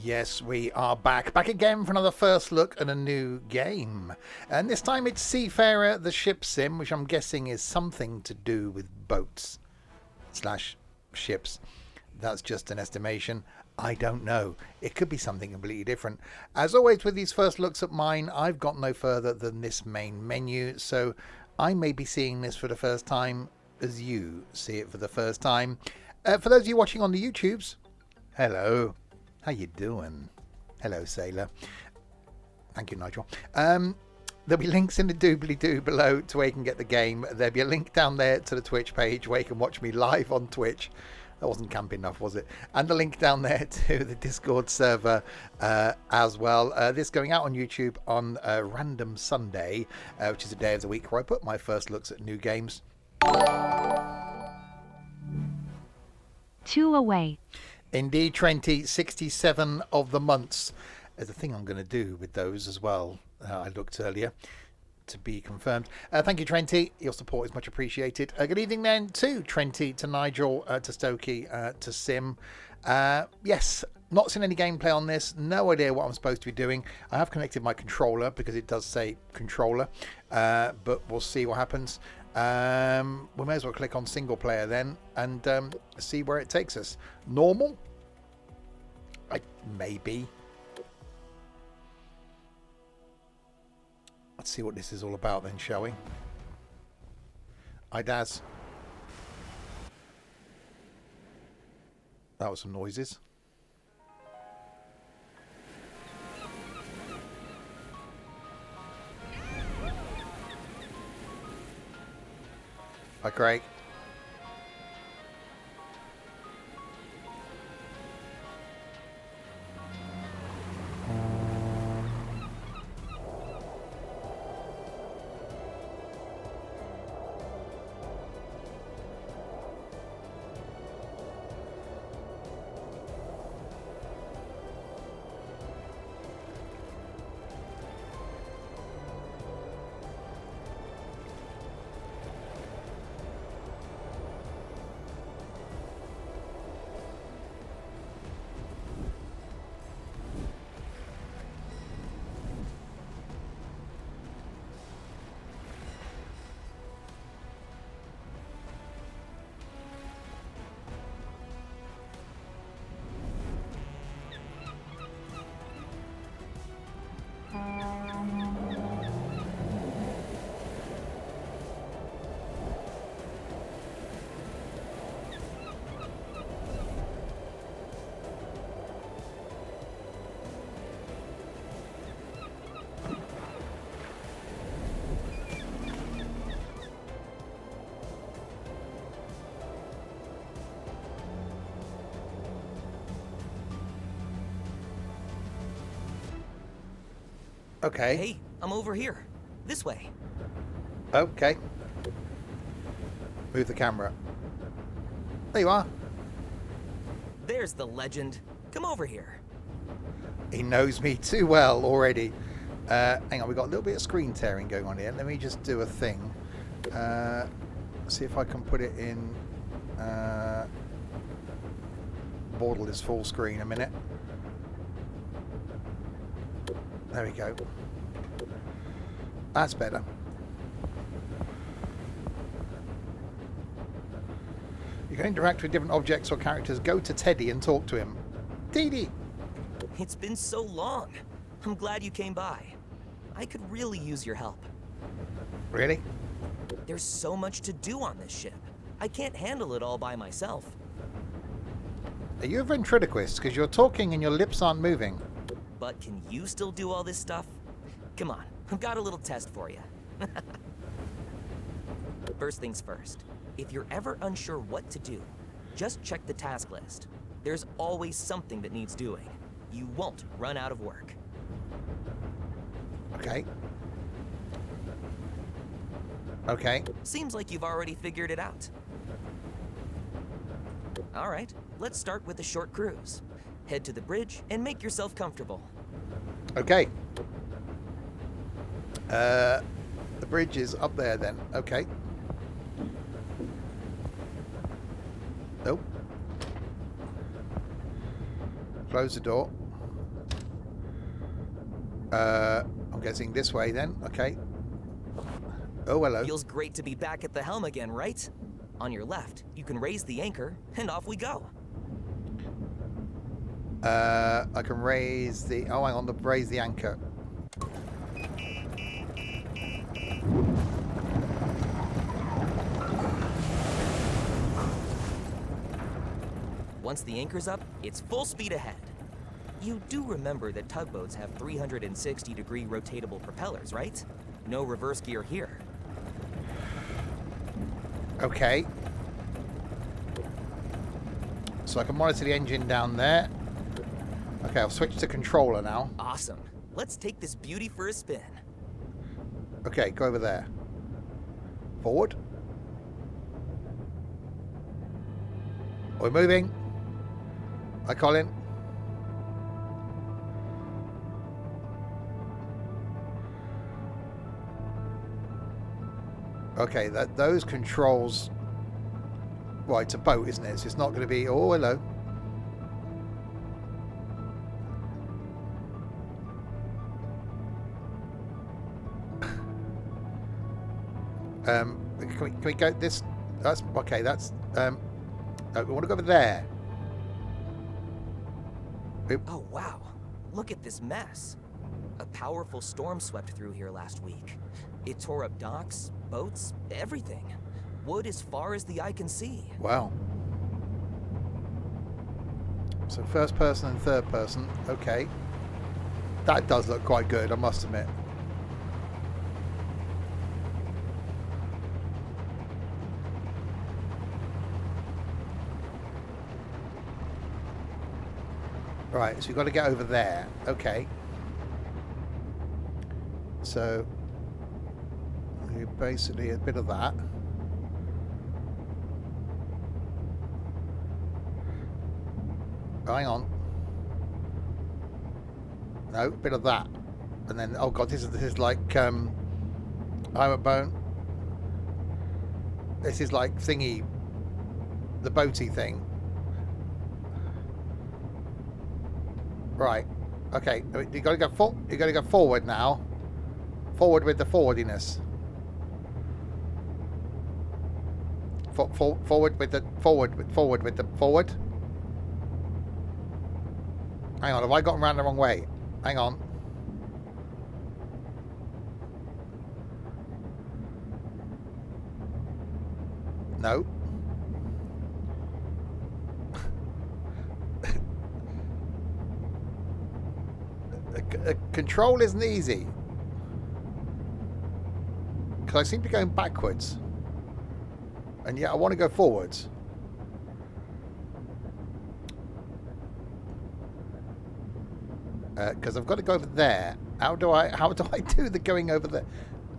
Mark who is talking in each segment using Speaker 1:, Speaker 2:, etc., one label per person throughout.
Speaker 1: Yes, we are back again for another first look at a new game. And this time it's Seafarer, the ship sim, which I'm guessing is something to do with boats slash ships. That's just an estimation. I don't know. It could be something completely different. As always with these first looks at mine, I've got no further than this main menu, so I may be seeing this for the first time as you see it for the first time. For those of you watching on the YouTubes, hello. How you doing? Hello, Sailor. Thank you, Nigel. There'll be links in the doobly-doo below to where you can get the game. There'll be a link down there to the Twitch page where you can watch me live on Twitch. That wasn't camp enough, was it? And the link down there to the Discord server as well. This going out on YouTube on Random Sunday, which is a day of the week where I put my first looks at new games.
Speaker 2: 2 away.
Speaker 1: Indeed, Trenty, 67 of the months. There's a thing I'm going to do with those as well. I looked earlier, to be confirmed. Thank you, Trenty. Your support is much appreciated. Good evening then to Trenty, to Nigel, to Stokey, to Sim. Yes, not seen any gameplay on this. No idea what I'm supposed to be doing. I have connected my controller because it does say controller, but we'll see what happens. We may as well click on single player then and see where it takes us. Normal? Maybe. Let's see what this is all about then, shall we? Hi, Daz. That was some noises. Hi, Craig. Okay.
Speaker 3: Hey, I'm over here. This way.
Speaker 1: Okay. Move the camera. There you are.
Speaker 3: There's the legend. Come over here.
Speaker 1: He knows me too well already. Hang on, we've got a little bit of screen tearing going on here. Let me just do a thing. See if I can put it in borderless full screen a minute. There we go. That's better. You can interact with different objects or characters. Go to Teddy and talk to him. Dee.
Speaker 3: It's been so long. I'm glad you came by. I could really use your help.
Speaker 1: Really?
Speaker 3: There's so much to do on this ship. I can't handle it all by myself.
Speaker 1: Are you a ventriloquist? Because you're talking and your lips aren't moving.
Speaker 3: But can you still do all this stuff? Come on, I've got a little test for you. First things first, if you're ever unsure what to do, just check the task list. There's always something that needs doing. You won't run out of work.
Speaker 1: Okay. Okay.
Speaker 3: Seems like you've already figured it out. All right, let's start with a short cruise. Head to the bridge and make yourself comfortable.
Speaker 1: Okay. The bridge is up there then. Okay. Nope. Close the door. I'm guessing this way then. Okay. Oh, hello.
Speaker 3: Feels great to be back at the helm again, right? On your left, you can raise the anchor, and off we go.
Speaker 1: I can raise the... Oh, hang on. Raise the anchor.
Speaker 3: Once the anchor's up, it's full speed ahead. You do remember that tugboats have 360-degree rotatable propellers, right? No reverse gear here.
Speaker 1: Okay. So I can monitor the engine down there. Okay, I'll switch to controller now.
Speaker 3: Awesome. Let's take this beauty for a spin.
Speaker 1: Okay, go over there. Forward. We're moving. Hi, Colin. Okay, those controls... Well, it's a boat, isn't it? So it's not going to be... Oh, hello. Can we go this? That's okay. That's we want to go over there.
Speaker 3: Oh wow! Look at this mess. A powerful storm swept through here last week. It tore up docks, boats, everything. Wood as far as the eye can see.
Speaker 1: Wow. So first person and third person. Okay. That does look quite good, I must admit. Right, so you've got to get over there. Okay. So, you basically a bit of that. Hang on. No, a bit of that. And then, oh god, this is like, I'm a bone. This is like thingy, the boaty thing. Right. Okay. You got to go You got to go forward now. Forward with the forwardiness. Forward with the forward with the forward. Hang on. Have I gotten around the wrong way? Hang on. No. Control isn't easy. Because I seem to be going backwards. And yet I want to go forwards. Because I've got to go over there. How do I do the going over there?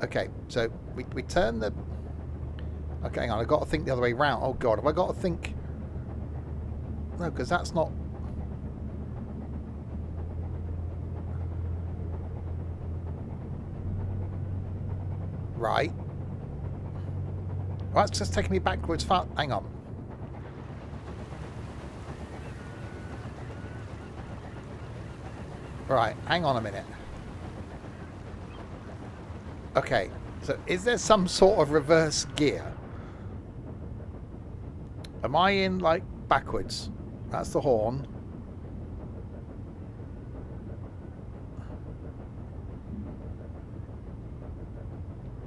Speaker 1: Okay, so we turn the... Okay, hang on, I've got to think the other way round. Oh god, have I got to think... No, because that's not... Right. Well, that's just taking me backwards. Hang on. Right, hang on a minute. Okay, so is there some sort of reverse gear? Am I in, like, backwards? That's the horn.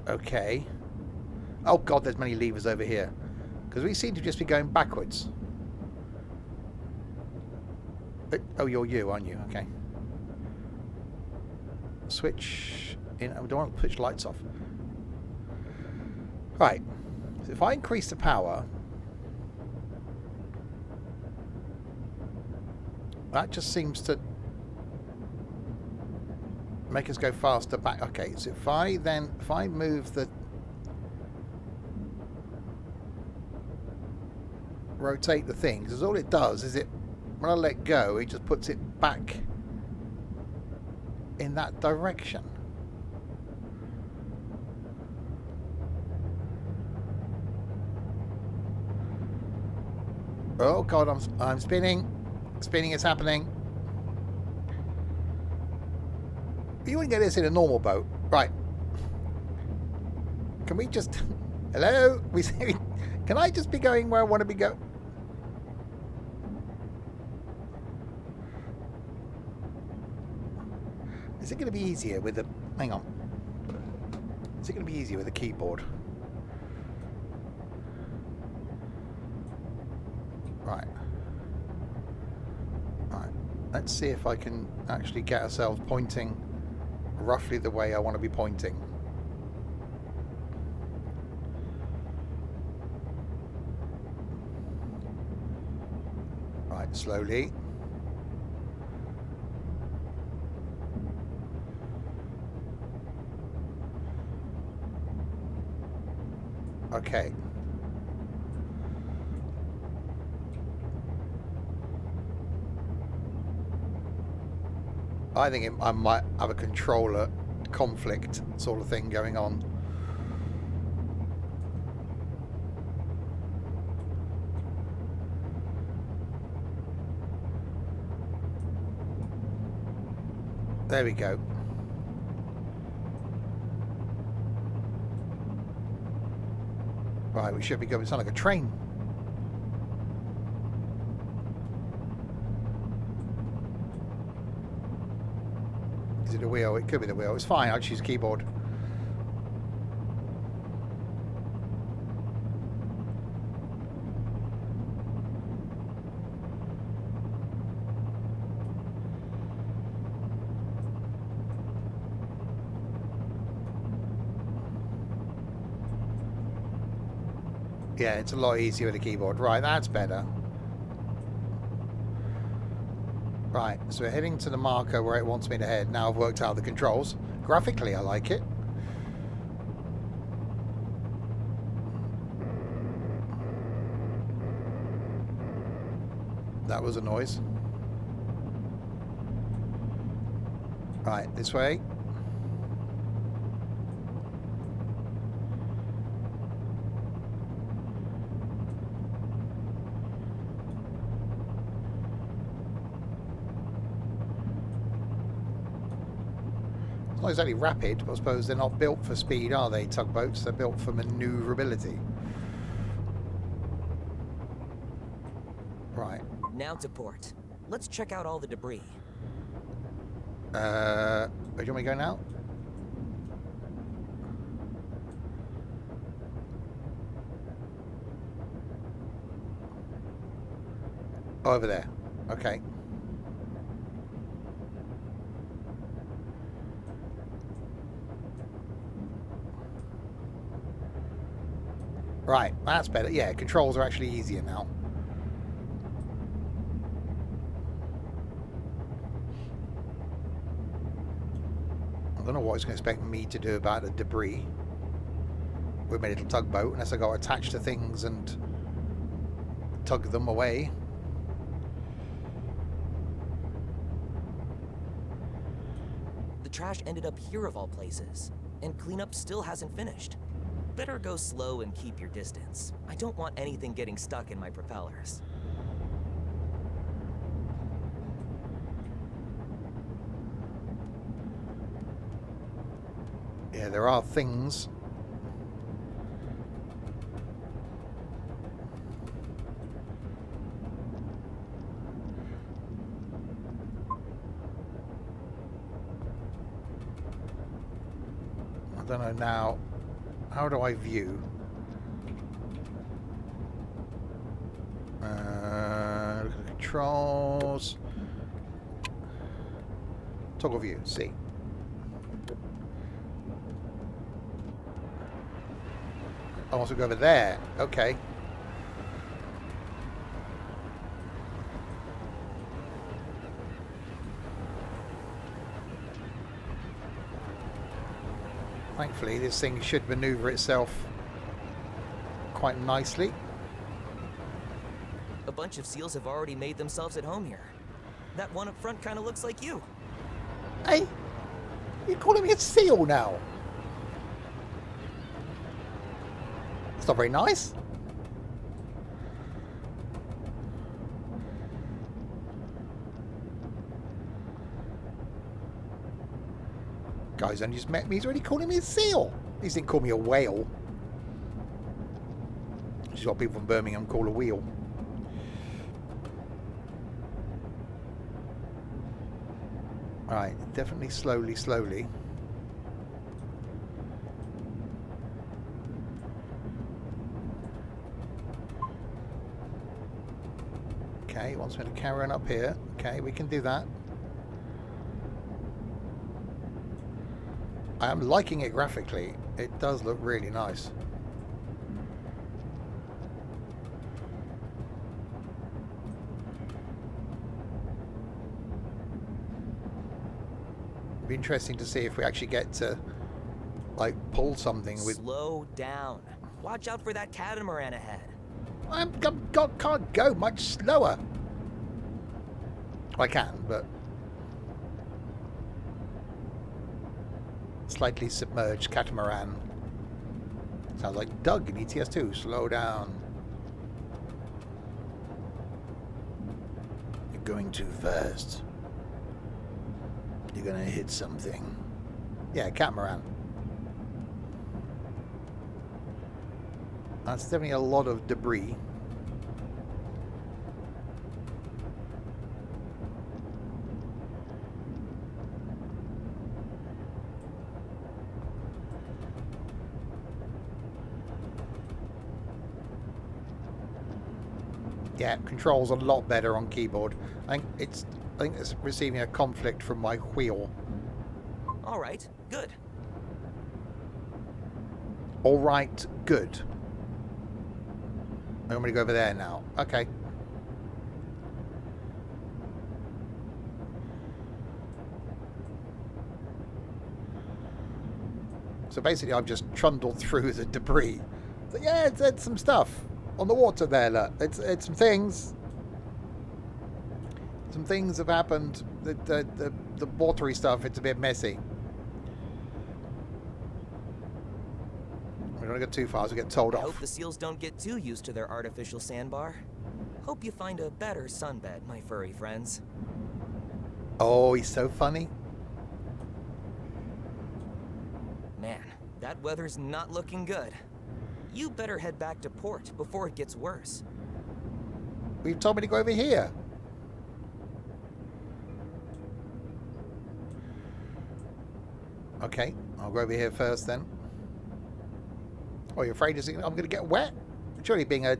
Speaker 1: Okay. Oh god, there's many levers over here. Because we seem to just be going backwards. Oh, you're you, aren't you? Okay. Switch in. I don't want to push lights off. Right. So if I increase the power, that just seems to make us go faster back. Okay, so if I move the... rotate the thing, because all it does is when I let go, it just puts it back in that direction. Oh god, I'm spinning. Spinning is happening. You wouldn't get this in a normal boat. Right. Can we just... Hello? Can I just be going where I want to be going? Is it going to be easier with the... Hang on. Is it going to be easier with a keyboard? Right. Right. Let's see if I can actually get ourselves pointing roughly the way I want to be pointing. Right, slowly. Okay. I think I might have a controller conflict sort of thing going on. There we go. Right, we should be going. It's not like a train. Is it a wheel? It could be the wheel. It's fine. I'll choose keyboard. Yeah, it's a lot easier with a keyboard. Right, that's better. Right, so we're heading to the marker where it wants me to head. Now I've worked out the controls. Graphically, I like it. That was a noise. Right, this way. Not exactly rapid, but I suppose they're not built for speed, are they, tugboats? They're built for maneuverability. Right.
Speaker 3: Now to port. Let's check out all the debris.
Speaker 1: Where do you want me to go now? Over there. Okay. Right, that's better. Yeah, controls are actually easier now. I don't know what it's going to expect me to do about the debris with my little tugboat, unless I got attached to things and tug them away.
Speaker 3: The trash ended up here of all places, and cleanup still hasn't finished. Better go slow and keep your distance. I don't want anything getting stuck in my propellers.
Speaker 1: Yeah, there are things. I don't know now. How do I view? Look at the controls. Toggle view. See. I want to go over there. Okay. Thankfully, this thing should maneuver itself quite nicely.
Speaker 3: A bunch of seals have already made themselves at home here. That one up front kind of looks like you.
Speaker 1: Hey, you're calling me a seal now? It's not very nice. Guy's only just met me. He's already calling me a seal. He didn't call me a whale. Which is what people from Birmingham call a wheel. Right, definitely slowly, slowly. Okay, he wants me to carry on up here. Okay, we can do that. I am liking it graphically. It does look really nice. It'd be interesting to see if we actually get to, like, pull something with...
Speaker 3: Slow down. Watch out for that catamaran ahead.
Speaker 1: I can't go much slower. I can, but... Slightly submerged catamaran. Sounds like Doug in ETS2. Slow down. You're going too fast. You're gonna hit something. Yeah, catamaran. That's definitely a lot of debris. Yeah, controls a lot better on keyboard. I think it's receiving a conflict from my wheel.
Speaker 3: All right, good.
Speaker 1: All right, good. I'm going to go over there now. Okay. So basically, I've just trundled through the debris. So yeah, it's some stuff on the water there. Look, it's some things. Some things have happened. The watery stuff. It's a bit messy. We don't get too far, so we get told
Speaker 3: I
Speaker 1: off.
Speaker 3: hope the seals don't get too used to their artificial sandbar. Hope you find a better sunbed, my furry friends.
Speaker 1: Oh, he's so funny.
Speaker 3: Man, that weather's not looking good. You better head back to port before it gets worse.
Speaker 1: We've told me to go over here. Okay, I'll go over here first then. Oh, you're afraid I'm going to get wet? Surely being a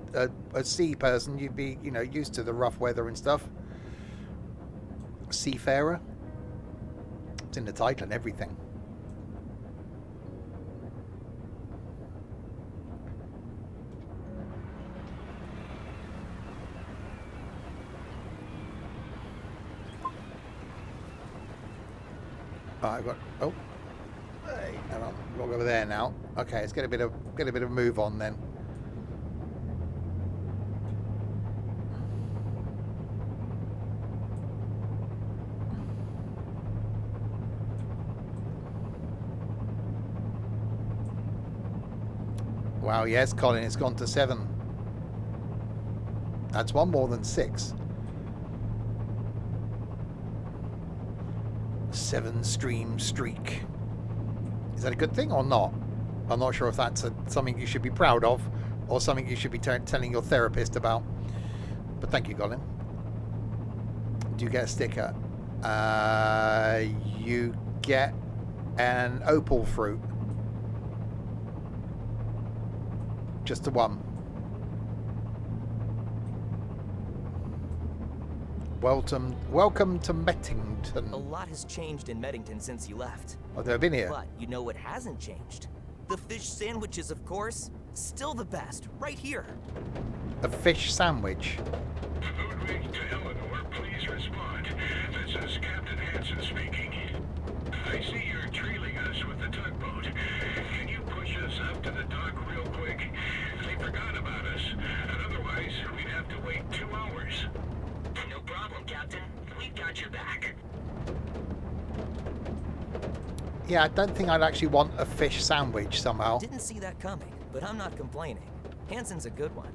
Speaker 1: sea person, you'd be, you know, used to the rough weather and stuff. Seafarer. It's in the title and everything. I've got... Oh. Hey, hang on. I've got to go over there now. Okay, let's get a bit of move on then. Wow, yes, Colin, it's gone to 7. That's one more than 6. 7-stream streak. Is that a good thing or not? I'm not sure if that's something you should be proud of or something you should be telling your therapist about. But thank you, Colin. Do you get a sticker? You get an opal fruit. Just the one. Welcome to Mettington.
Speaker 3: A lot has changed in Mettington since you left.
Speaker 1: I've never been here.
Speaker 3: But you know what hasn't changed? The fish sandwiches, of course. Still the best, right here.
Speaker 1: A fish sandwich.
Speaker 2: Food ring to Eleanor, please respond. This is Captain Hansen speaking. I see you're trailing us with the tugboat. Can you push us up to the dock real quick? They forgot about us, and otherwise we'd have to wait 2 hours. No problem, Captain. We've got your back.
Speaker 1: Yeah, I don't think I'd actually want a fish sandwich somehow.
Speaker 3: Didn't see that coming, but I'm not complaining. Hansen's a good one.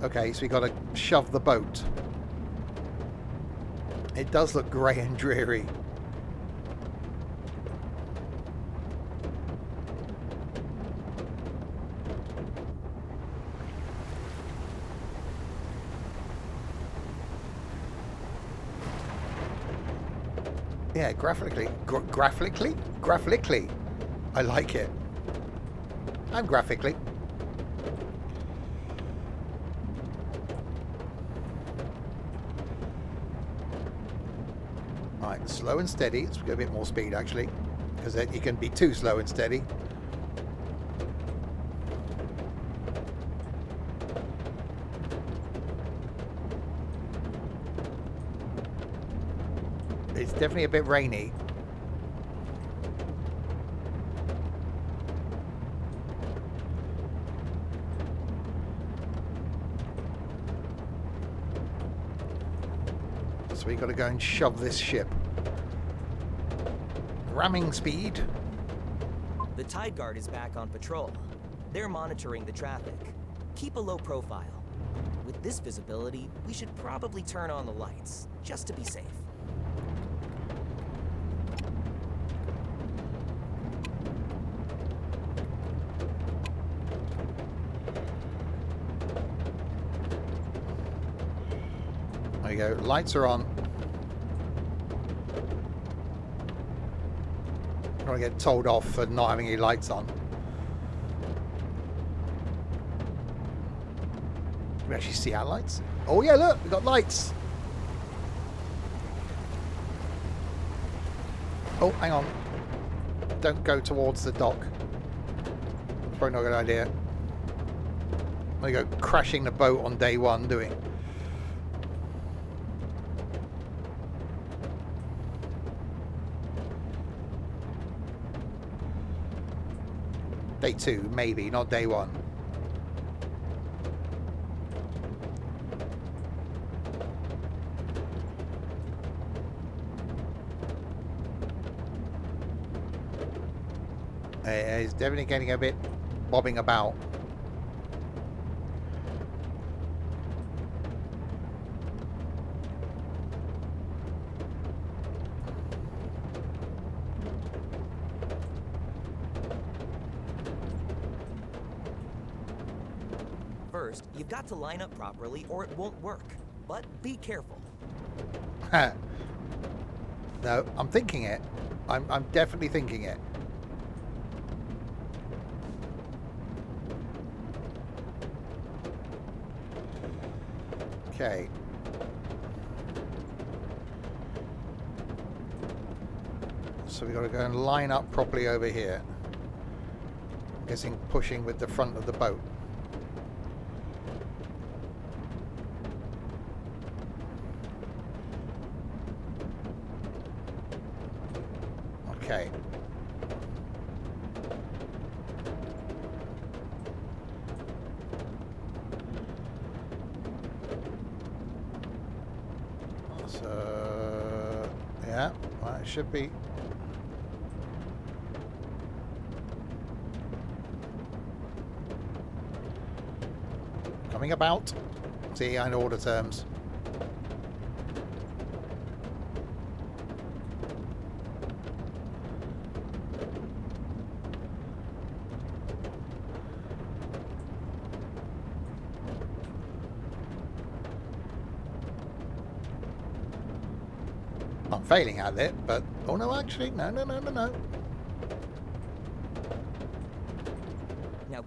Speaker 1: Okay, so we got to shove the boat. It does look grey and dreary. Yeah, graphically. I like it. I'm graphically. Right, slow and steady. Let's go a bit more speed actually, because you can be too slow and steady. It's definitely a bit rainy. So we got to go and shove this ship. Ramming speed.
Speaker 3: The Tide Guard is back on patrol. They're monitoring the traffic. Keep a low profile. With this visibility, we should probably turn on the lights, just to be safe.
Speaker 1: There you go. Lights are on. I'm gonna get told off for not having any lights on. Can we actually see our lights? Oh yeah, look, we got lights. Oh, hang on. Don't go towards the dock. It's probably not a good idea. We go crashing the boat on day one, do we? Day 2, maybe, not day 1. It's definitely getting a bit bobbing about.
Speaker 3: First, you've got to line up properly or it won't work. But be careful.
Speaker 1: No, I'm thinking it. I'm definitely thinking it. Okay. So we've got to go and line up properly over here. I'm guessing pushing with the front of the boat. Okay. So, yeah, well, it should be. Coming about. See, I know order terms. I'm failing at it, but oh no, actually, no.
Speaker 3: Now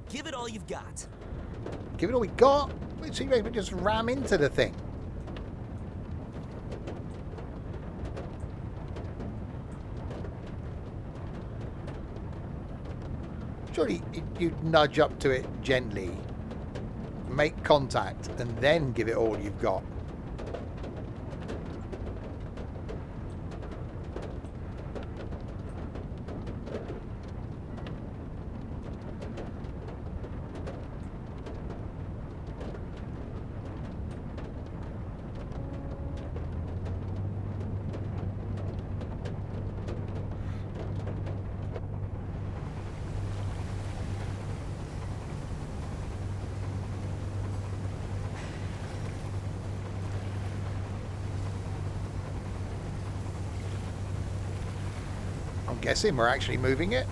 Speaker 3: give it all you've got.
Speaker 1: Give it all we got. We see, we just ram into the thing. Surely you'd nudge up to it gently, make contact, and then give it all you've got. I'm guessing we're actually moving it.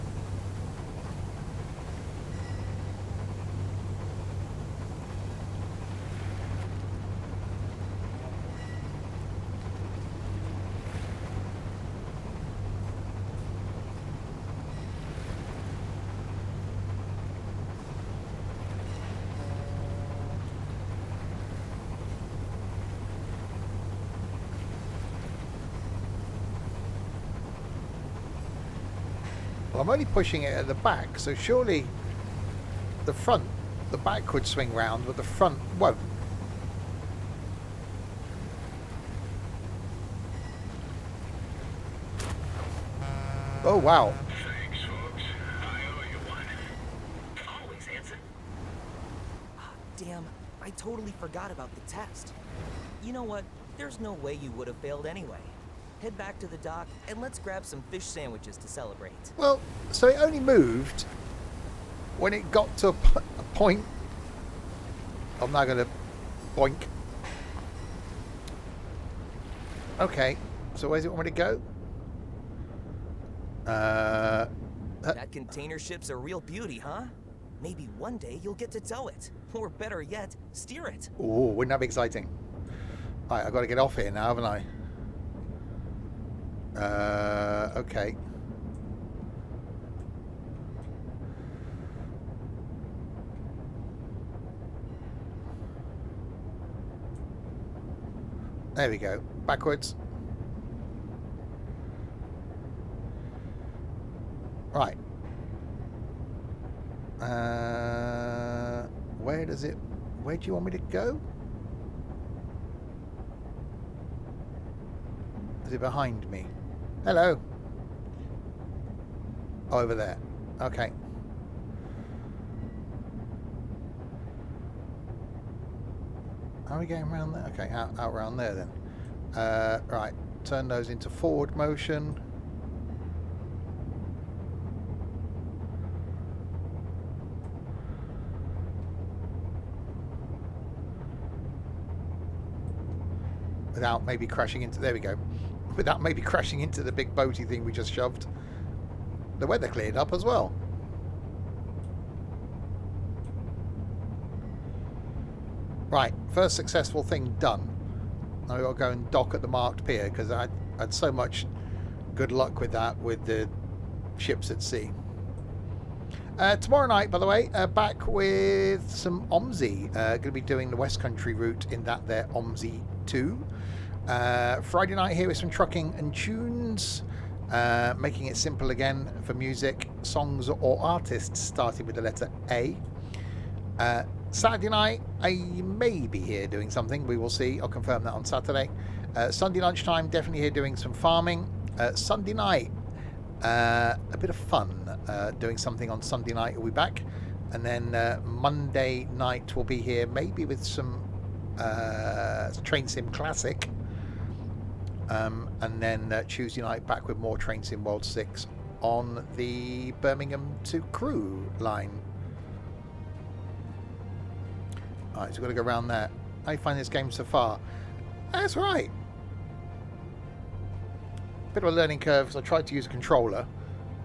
Speaker 1: Well, I'm only pushing it at the back, so surely the back could swing round, but the front won't. Oh, wow.
Speaker 2: Thanks, folks. I owe you one.
Speaker 3: Always, Hanson. Damn, I totally forgot about the test. You know what? There's no way you would have failed anyway. Head back to the dock and let's grab some fish sandwiches to celebrate.
Speaker 1: Well, so it only moved when it got to a point. I'm now going to boink. Okay, so where's it want me to go?
Speaker 3: That container ship's a real beauty, huh? Maybe one day you'll get to tow it. Or better yet, steer it.
Speaker 1: Oh, wouldn't that be exciting? Right, I've got to get off here now, haven't I? Okay. There we go. Backwards. Right. Where does it... Where do you want me to go? Is it behind me? Hello. Oh, over there. Okay. Are we going around there? Okay, out around there then. Right. Turn those into forward motion. Without maybe crashing into... There we go. Without maybe crashing into the big boaty thing we just shoved. The weather cleared up as well. Right, first successful thing done. Now we've got to go and dock at the marked pier because I had so much good luck with that with the ships at sea. Tomorrow night, by the way, back with some OMSI. Going to be doing the West Country route in that there OMSI 2. Friday night here with some trucking and tunes. Making it simple again for music, songs or artists starting with the letter A. Saturday night, I may be here doing something. We will see. I'll confirm that on Saturday. Sunday lunchtime, definitely here doing some farming. Sunday night, a bit of fun. Doing something on Sunday night. We'll be back. And then Monday night, we'll be here maybe with some Train Sim Classic. And then Tuesday night, back with more Train Sim World 6 on the Birmingham to Crewe line. Alright, so we've got to go around there. How you find this game so far? That's right. Bit of a learning curve because I tried to use a controller,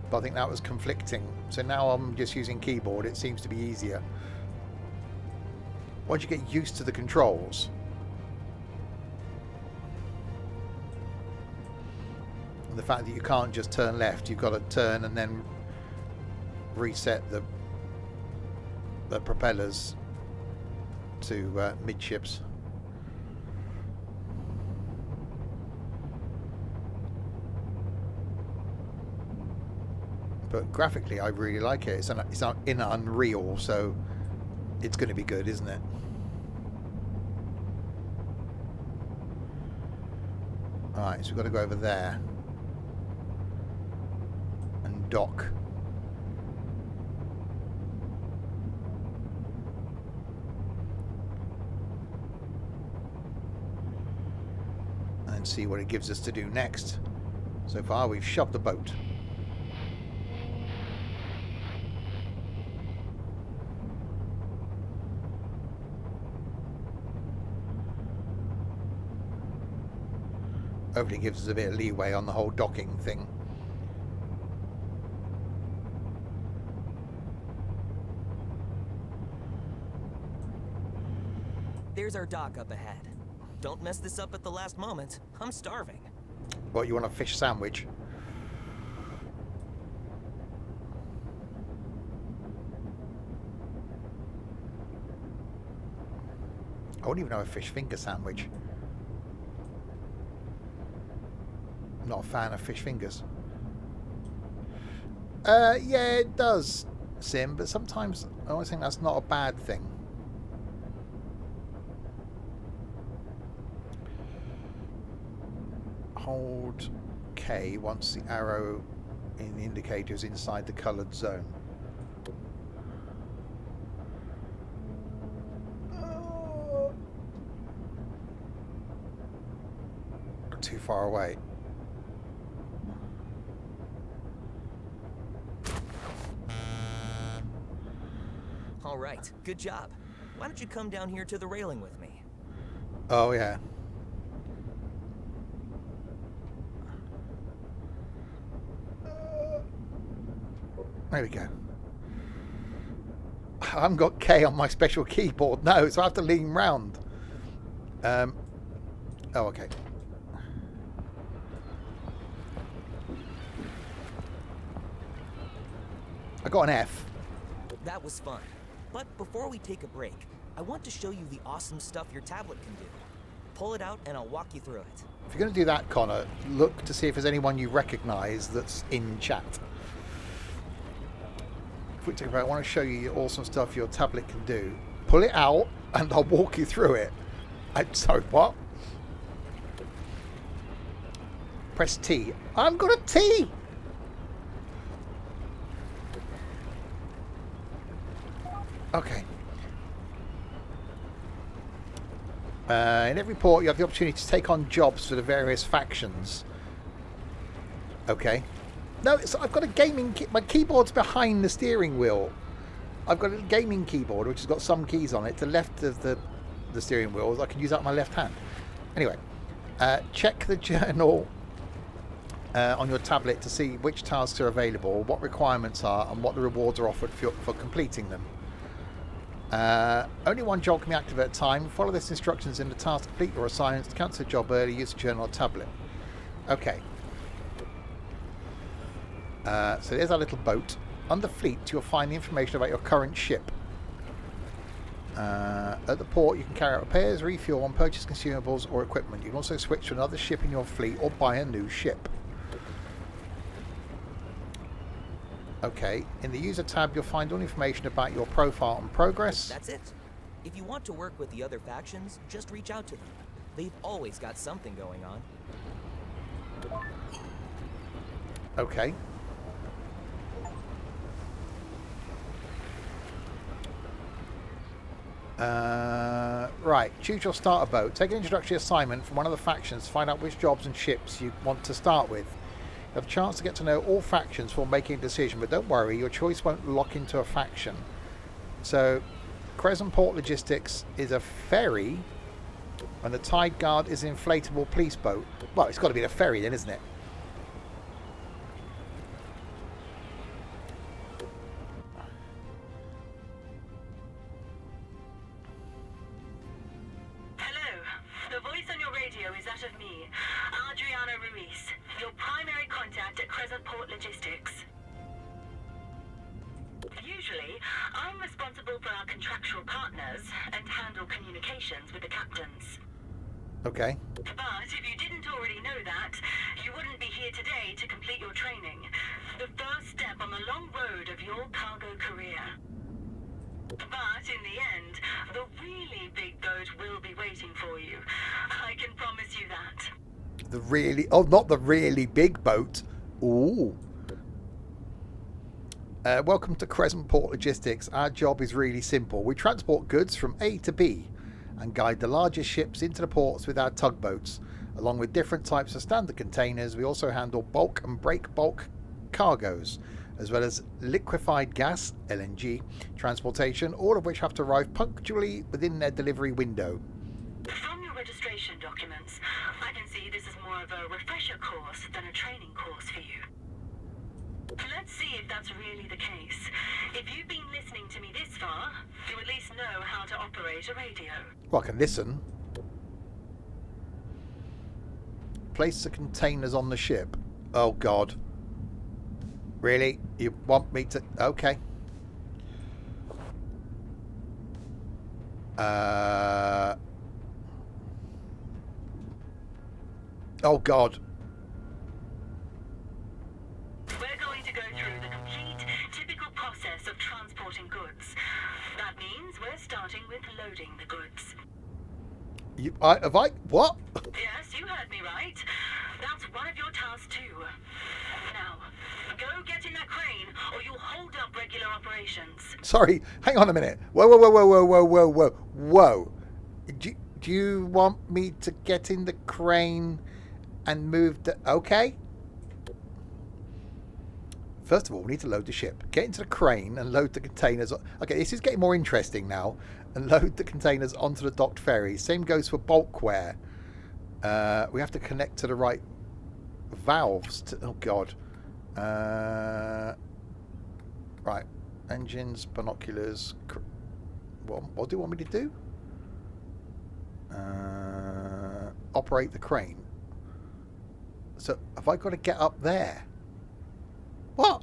Speaker 1: but I think that was conflicting. So now I'm just using keyboard. It seems to be easier. Once you get used to the controls, and the fact that you can't just turn left, you've got to turn and then reset the propellers to midships. But graphically I really like it. It's in Unreal, so it's going to be good, isn't it? Alright, so we've got to go over there and dock. And see what it gives us to do next. So far we've shoved the boat. Hopefully it gives us a bit of leeway on the whole docking thing.
Speaker 3: There's our dock up ahead. Don't mess this up at the last moment. I'm starving.
Speaker 1: What, you want a fish sandwich? I wouldn't even have a fish finger sandwich. I'm not a fan of fish fingers. Yeah, it does, Sim, but sometimes I always think that's not a bad thing. Hold K once the arrow in the indicator is inside the coloured zone. Too far away.
Speaker 3: All right, good job. Why don't you come down here to the railing with me?
Speaker 1: Oh, yeah. There we go. I haven't got K on my special keyboard, no, so I have to lean round. Oh, okay. I got an F.
Speaker 3: That was fun. But before we take a break, I want to show you the awesome stuff your tablet can do. Pull it out and I'll walk you through it.
Speaker 1: If you're going to do that, Connor, look to see if there's anyone you recognise that's in chat. If we take a break, I want to show you the awesome stuff your tablet can do. Pull it out and I'll walk you through it. Sorry, what? Press T. I've got a T! Okay. In every port, you have the opportunity to take on jobs for the various factions. Okay. No, I've got a gaming... my keyboard's behind the steering wheel. I've got a gaming keyboard, which has got some keys on it. To the left of the steering wheel, I can use that with my left hand. Anyway, check the journal on your tablet to see which tasks are available, what requirements are, and what the rewards are offered for completing them. Only one job can be active at a time. Follow this instructions in the task to complete your assignments. To cancel a job early, use the journal or tablet. Okay. So there's our little boat. Under fleet, you'll find the information about your current ship. At the port, you can carry out repairs, refuel, and purchase consumables or equipment. You can also switch to another ship in your fleet or buy a new ship. Okay, in the user tab, you'll find all information about your profile and progress.
Speaker 3: That's it. If you want to work with the other factions, just reach out to them. They've always got something going on.
Speaker 1: Okay. Right, choose your starter boat. Take an introductory assignment from one of the factions to find out which jobs and ships you want to start with. You have a chance to get to know all factions before making a decision, but don't worry, your choice won't lock into a faction. So, Crescent Port Logistics is a ferry, and the Tide Guard is an inflatable police boat. Well, it's got to be the ferry then, isn't it?
Speaker 4: Hello, the voice on your radio is that of me, Adriana Ruiz, your primary contact at Crescent Port Logistics. Usually, I'm responsible for our contractual partners and handle communications with the captains.
Speaker 1: Okay.
Speaker 4: But if you didn't already know that, you wouldn't be here today to complete your training. The first step on the long road of your cargo career. But in the end, the really big boat will be waiting for you. I can promise you that.
Speaker 1: The really... oh, not the really big boat. Ooh. Welcome to Crescent Port Logistics. Our job is really simple. We transport goods from A to B and guide the largest ships into the ports with our tugboats. Along with different types of standard containers, we also handle bulk and break bulk cargoes, as well as liquefied gas, LNG, transportation, all of which have to arrive punctually within their delivery window.
Speaker 4: From your registration documents, I can see this is more of a refresher course than a training course for you. Let's see if that's really the case. If you've been listening to me this far, you at least know how to operate a radio.
Speaker 1: Well, I can listen. Place the containers on the ship. Oh, God. Really? You want me to... okay. Oh, God.
Speaker 4: We're going to go through the complete we're starting with loading the goods.
Speaker 1: What?
Speaker 4: Yes, you heard me right. That's one of your tasks too. Now, go get in that crane or you'll hold up regular operations.
Speaker 1: Sorry, hang on a minute. Whoa, whoa, whoa, whoa, whoa, whoa, whoa, whoa, whoa. Do you want me to get in the crane and move the... Okay. First of all, we need to load the ship. Get into the crane and load the containers. Okay, this is getting more interesting now. And load the containers onto the docked ferry. Same goes for bulkware. We have to connect to the right valves. Oh, God. Right. Engines, binoculars. What do you want me to do? Operate the crane. So, have I got to get up there? What?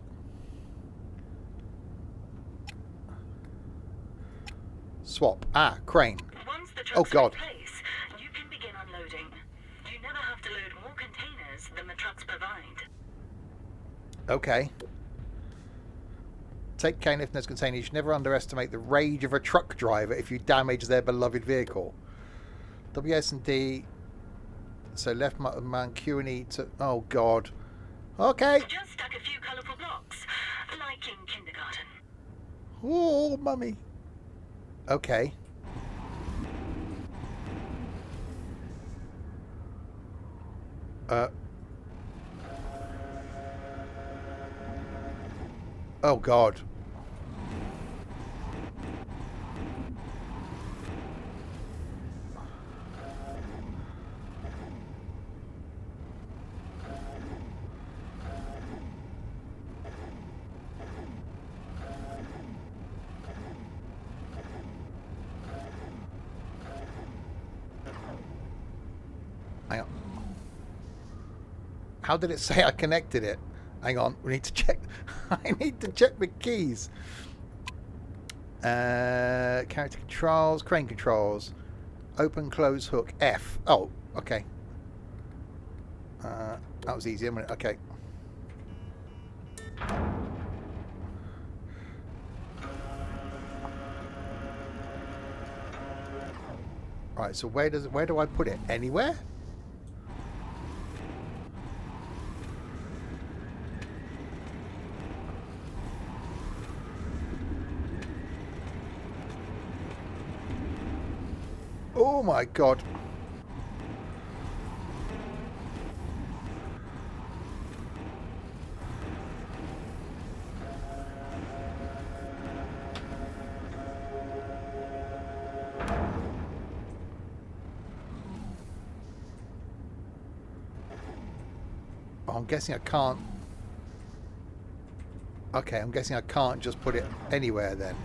Speaker 1: Swap. Crane.
Speaker 4: Once the
Speaker 1: Oh,
Speaker 4: truck's
Speaker 1: God.
Speaker 4: in place, you can begin unloading. You never have to load more containers than the trucks provide.
Speaker 1: Okay. Take cane if there's containers. You should never underestimate the rage of a truck driver if you damage their beloved vehicle. WS and D. So left man Q and E to... Oh, God. Okay.
Speaker 4: Just stack a few colourful blocks, like in kindergarten.
Speaker 1: Oh, mummy. Okay. Oh, God. Hang on. How did it say I connected it? Hang on, we need to check. I need to check the keys. Character controls, crane controls, open, close, hook, F. Oh, okay. That was easy. Okay. Right. So where do I put it? Anywhere? Oh my God. Oh, I'm guessing I can't. Okay, I'm guessing I can't just put it anywhere then.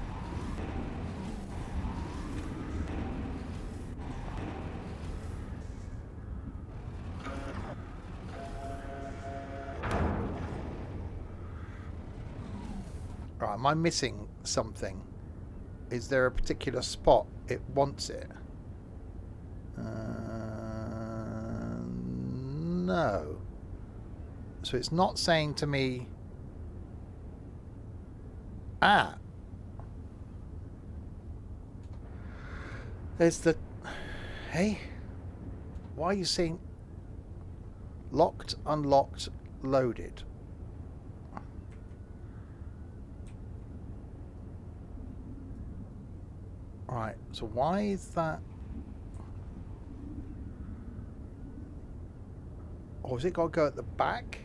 Speaker 1: Right, am I missing something? Is there a particular spot it wants it? No. So it's not saying to me... There's the... Hey? Why are you saying... Locked, unlocked, loaded? Right, so why is that... Or has it got to go at the back?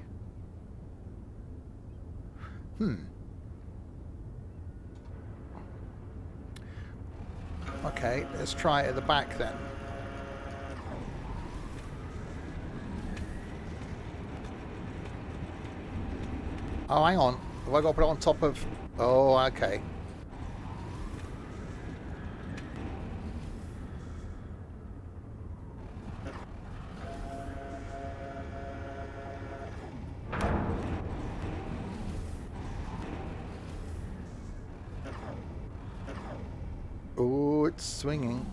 Speaker 1: Okay, let's try it at the back then. Oh, hang on. Have I got to put it on top of... Oh, okay. Oh, it's swinging.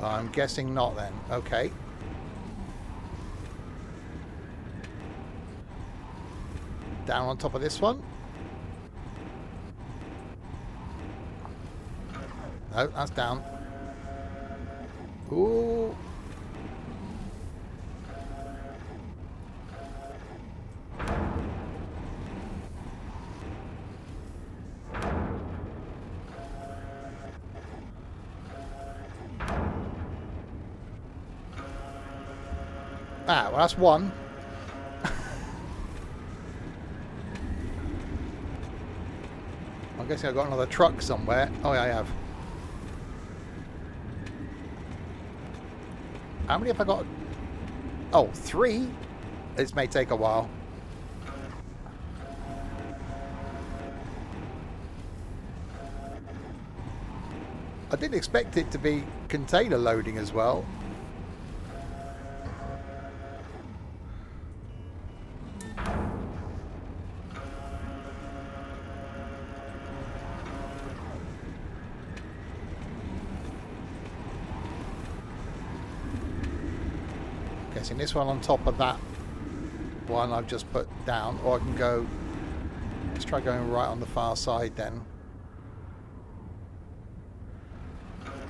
Speaker 1: I'm guessing not then. Okay. Down on top of this one. No, that's down. Ooh. Ah, well, that's one. I'm guessing I've got another truck somewhere. Oh, yeah, I have. How many have I got? Oh, 3? This may take a while. I didn't expect it to be container loading as well. Guessing this one on top of that one I've just put down, or I can go. Let's try going right on the far side then.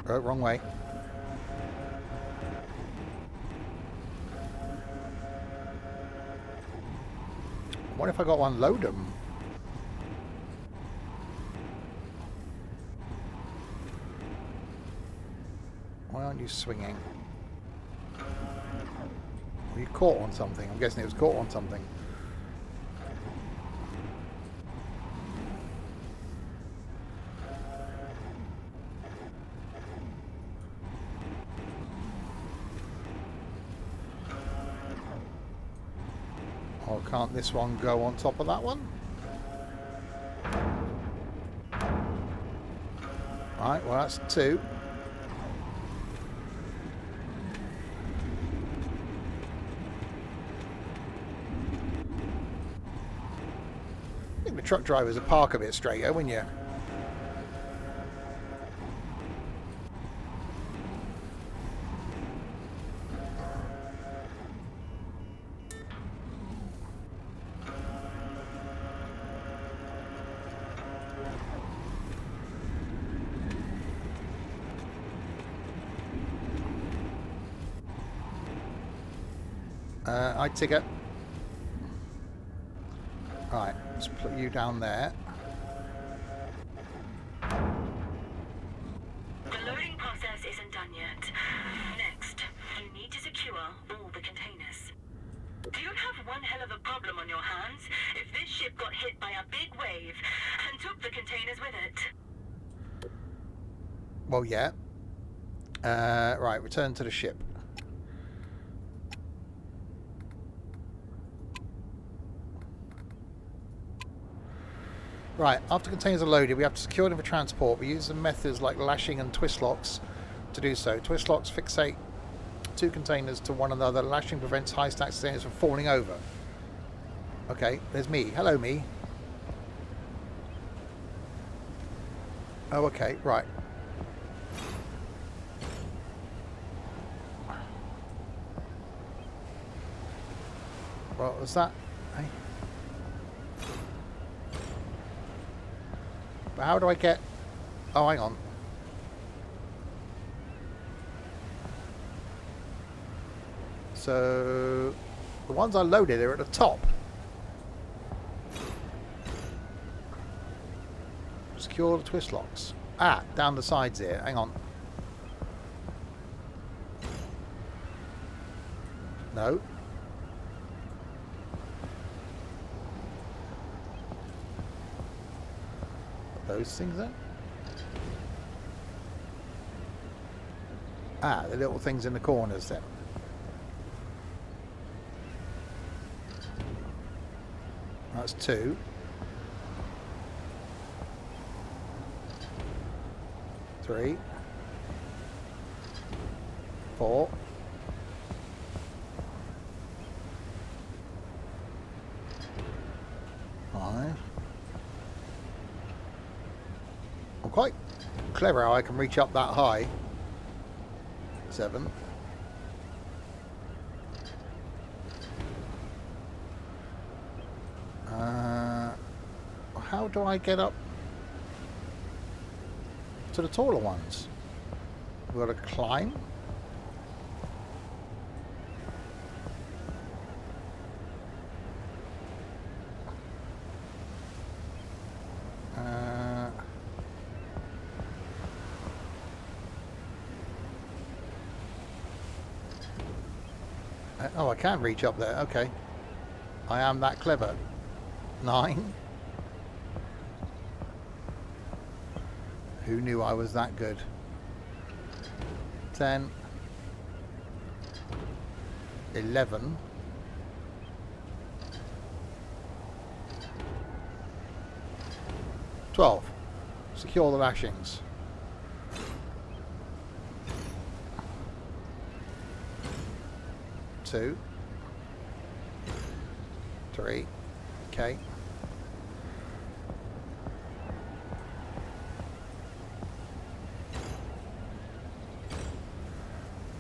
Speaker 1: Oh, wrong way. What if I got one load them? Why aren't you swinging? Were you caught on something? I'm guessing it was caught on something. Or can't this one go on top of that one? Right, well that's 2. I think the truck drivers would park a bit straighter, wouldn't you? I'd ticket. Right, let's put you down there.
Speaker 4: The loading process isn't done yet. Next, you need to secure all the containers. You have one hell of a problem on your hands if this ship got hit by a big wave and took the containers with it.
Speaker 1: Well, yeah. Right, return to the ship. Right, after containers are loaded, we have to secure them for transport. We use some methods like lashing and twist locks to do so. Twist locks fixate 2 containers to one another. Lashing prevents high stack containers from falling over. Okay, there's me. Hello, me. Oh, okay, right. What was that? Hey. But how do I get... Oh, hang on. So... the ones I loaded are at the top. Secure the twist locks. Ah, down the sides here. Hang on. No. Those things then? Ah, the little things in the corners then. That's 2. 3. 4. 5. I'm quite clever how I can reach up that high. 7. How do I get up? to the taller ones. We've got to climb. Oh, I can reach up there. Okay. I am that clever. 9. Who knew I was that good? 10. 11. 12. Secure the lashings. 2. 3. Okay.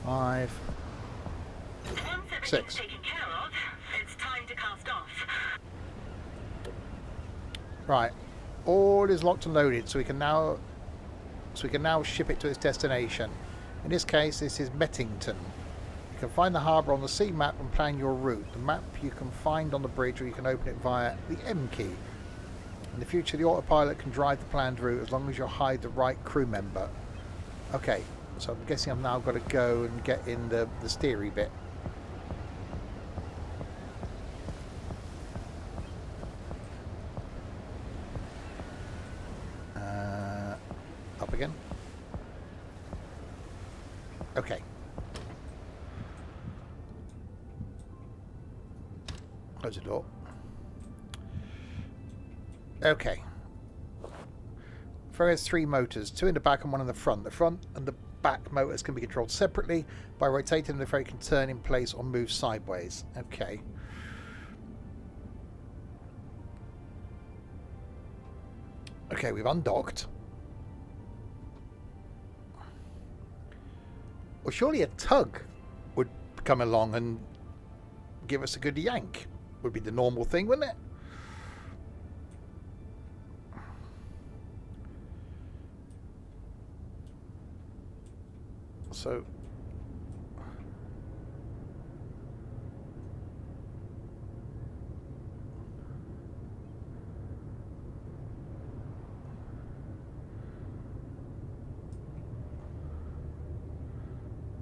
Speaker 1: 5.
Speaker 4: Once
Speaker 1: 6.
Speaker 4: everything's taken care of, it's time to cast off.
Speaker 1: Right. All is locked and loaded, so we can now ship it to its destination. In this case, this is Mettington. You can find the harbour on the sea map and plan your route. The map you can find on the bridge, or you can open it via the M key. In the future, the autopilot can drive the planned route as long as you hide the right crew member. Okay, so I'm guessing I've now got to go and get in the steery bit. Up again. Okay. Close the door. Okay. Ferry has 3 motors, 2 in the back and 1 in the front. The front and the back motors can be controlled separately. By rotating, the ferry can turn in place or move sideways. Okay. Okay, we've undocked. Well, surely a tug would come along and give us a good yank. Would be the normal thing, wouldn't it? So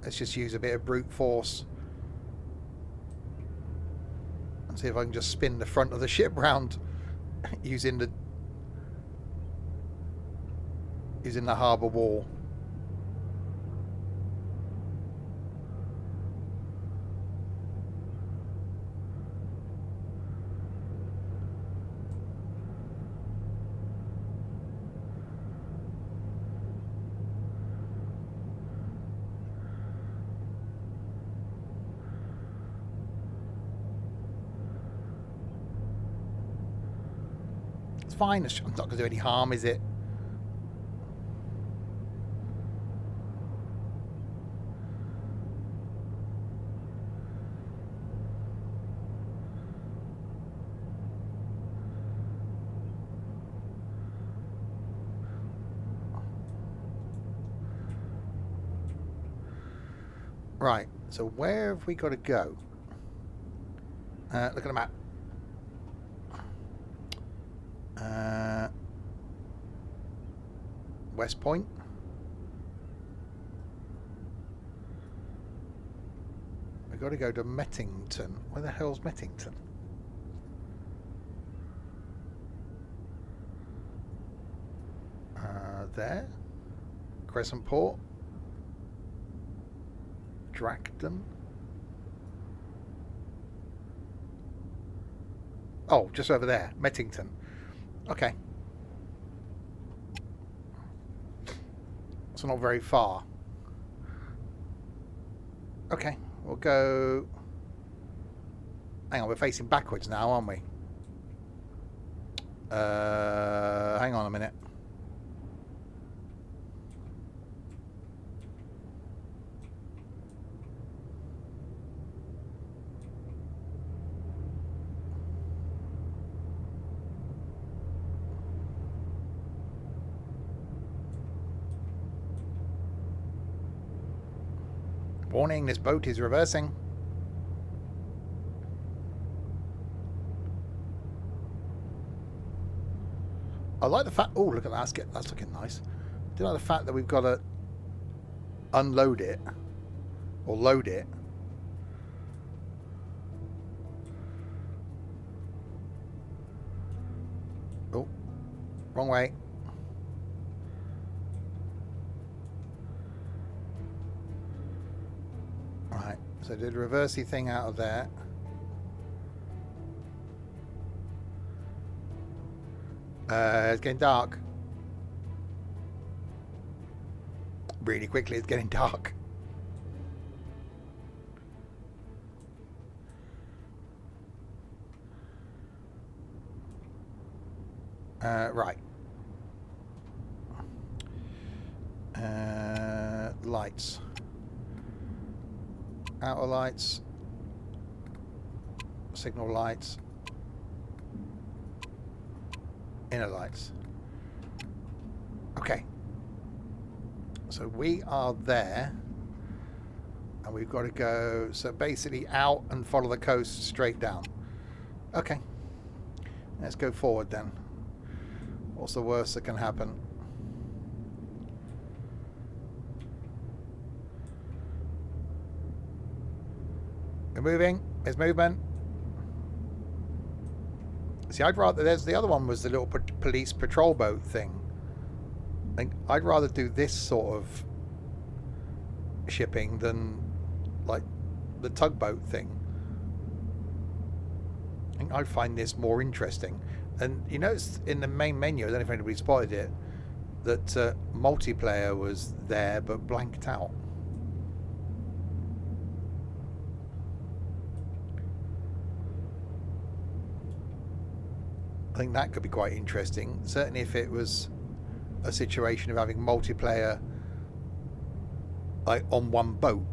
Speaker 1: let's just use a bit of brute force and see if I can just spin the front of the ship round using the harbour wall. It's fine. It's not going to do any harm, is it? Right. So where have we got to go? Look at the map. West Point. We've got to go to Mettington. Where the hell's Mettington? There. Crescent Port. Dracton. Oh, just over there. Mettington. Okay. So not very far. Okay, we'll go... Hang on, we're facing backwards now, aren't we? Hang on a minute. Warning, this boat is reversing. I like the fact... Oh, look at that. That's looking nice. I do like the fact that we've got to unload it. Or load it. Oh, wrong way. Right, so did a reversey thing out of there. It's getting dark. Really quickly, it's getting dark. Right. Lights. Outer lights. Signal lights. Inner lights. Okay. So we are there. And we've got to go, so basically out and follow the coast straight down. Okay. Let's go forward then. What's the worst that can happen? We're moving. There's movement. See, I'd rather... There's the other one was the little police patrol boat thing. I'd rather do this sort of shipping than like the tugboat thing. I think I find this more interesting. And you notice in the main menu, I don't know if anybody spotted it, that multiplayer was there but blanked out. I think that could be quite interesting. Certainly if it was a situation of having multiplayer like on one boat.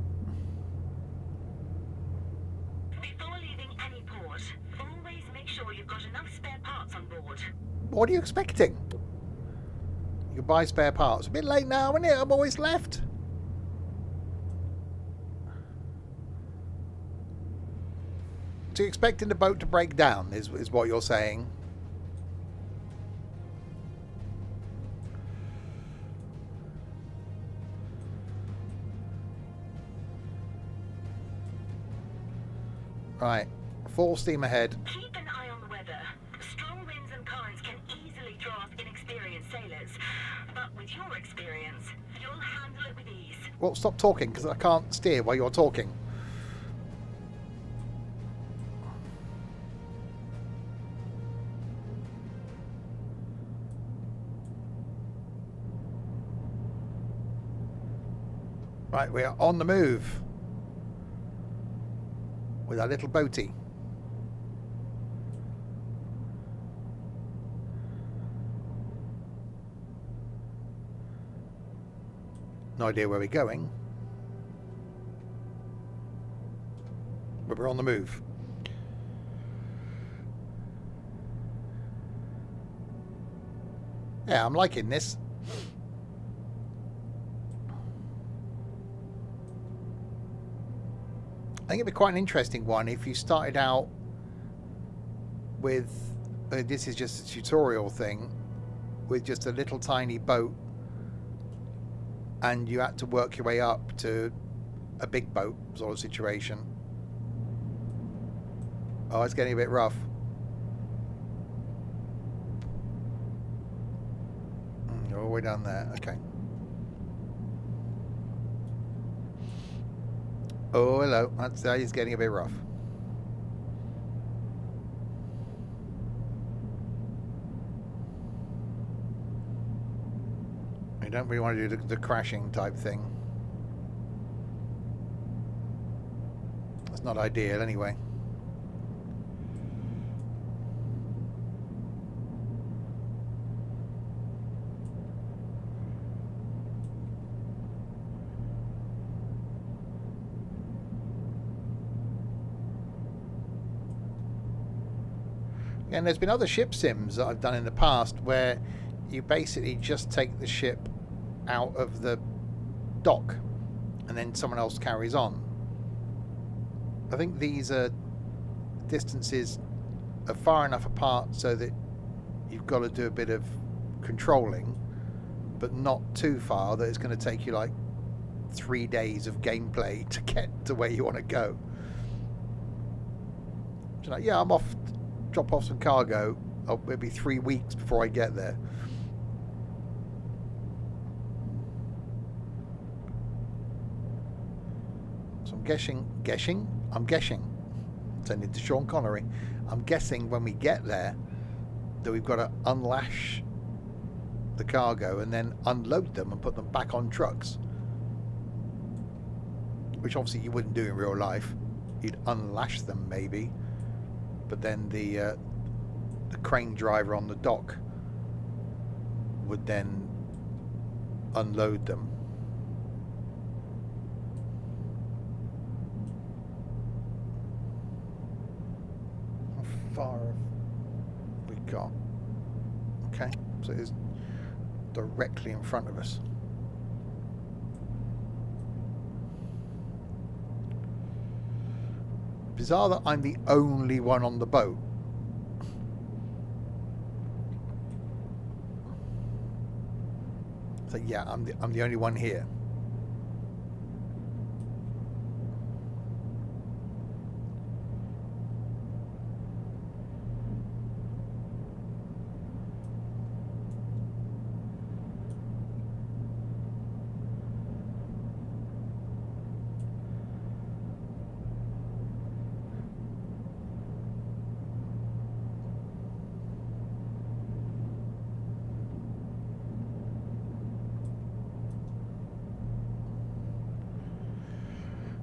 Speaker 4: Before leaving any port, always make sure you've got enough spare parts on board.
Speaker 1: What are you expecting? You can buy spare parts. A bit late now, isn't it? I'm always left. So you're expecting the boat to break down is what you're saying? Right, full steam ahead.
Speaker 4: Keep an eye on the weather. Strong winds and currents can easily throw off inexperienced sailors. But with your experience, you'll handle it with ease.
Speaker 1: Well, stop talking, because I can't steer while you're talking. Right, we are on the move. With our little boatie. No idea where we're going. But we're on the move. Yeah, I'm liking this. I think it'd be quite an interesting one if you started out with, this is just a tutorial thing, with just a little tiny boat and you had to work your way up to a big boat sort of situation. Oh, it's getting a bit rough. All the way down there, okay. Oh, hello. That's he's getting a bit rough. I don't really want to do the crashing type thing. That's not ideal anyway. And there's been other ship sims that I've done in the past where you basically just take the ship out of the dock and then someone else carries on. I think these distances are far enough apart so that you've got to do a bit of controlling, but not too far that it's going to take you like 3 days of gameplay to get to where you want to go. So like, yeah, I'm off, drop off some cargo. Oh, it'll be 3 weeks before I get there. So I'm guessing. Sending to Sean Connery. I'm guessing when we get there that we've got to unlash the cargo and then unload them and put them back on trucks, which obviously you wouldn't do in real life. You'd unlash them maybe, but then the crane driver on the dock would then unload them. How far have we got? Okay, so it's directly in front of us. Bizarre that I'm the only one on the boat. So yeah, I'm the only one here.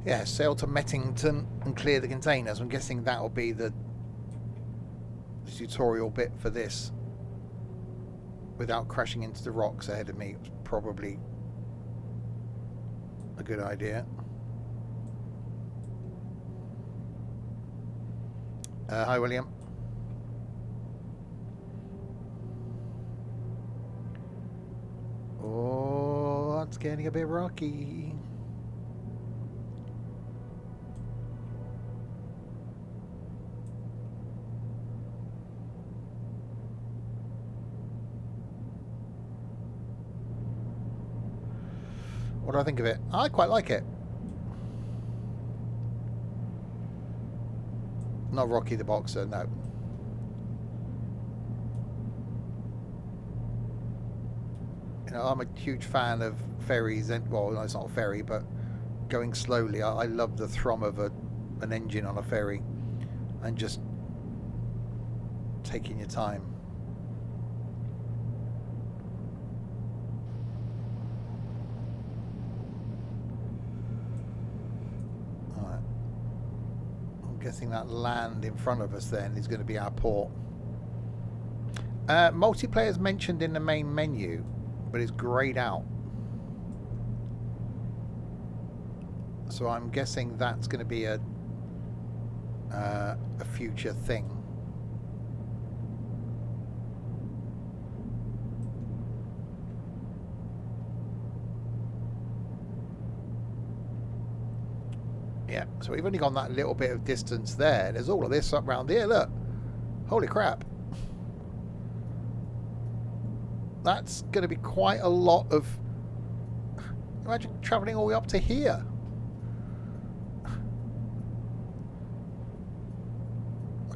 Speaker 1: Yeah, sail to Mettington and clear the containers. I'm guessing that'll be the tutorial bit for this. Without crashing into the rocks ahead of me. It's probably a good idea. Hi, William. Oh, it's getting a bit rocky. What do I think of it? I quite like it. Not Rocky the Boxer, no. You know, I'm a huge fan of ferries, and well, no, it's not a ferry, but going slowly. I love the thrum of an engine on a ferry, and just taking your time. Guessing that land in front of us then is going to be our port. Multiplayer is mentioned in the main menu, but it's greyed out. So I'm guessing that's going to be a future thing. Yeah, so we've only gone that little bit of distance there. There's all of this up around here, look. Holy crap. That's going to be quite a lot of... Imagine travelling all the way up to here.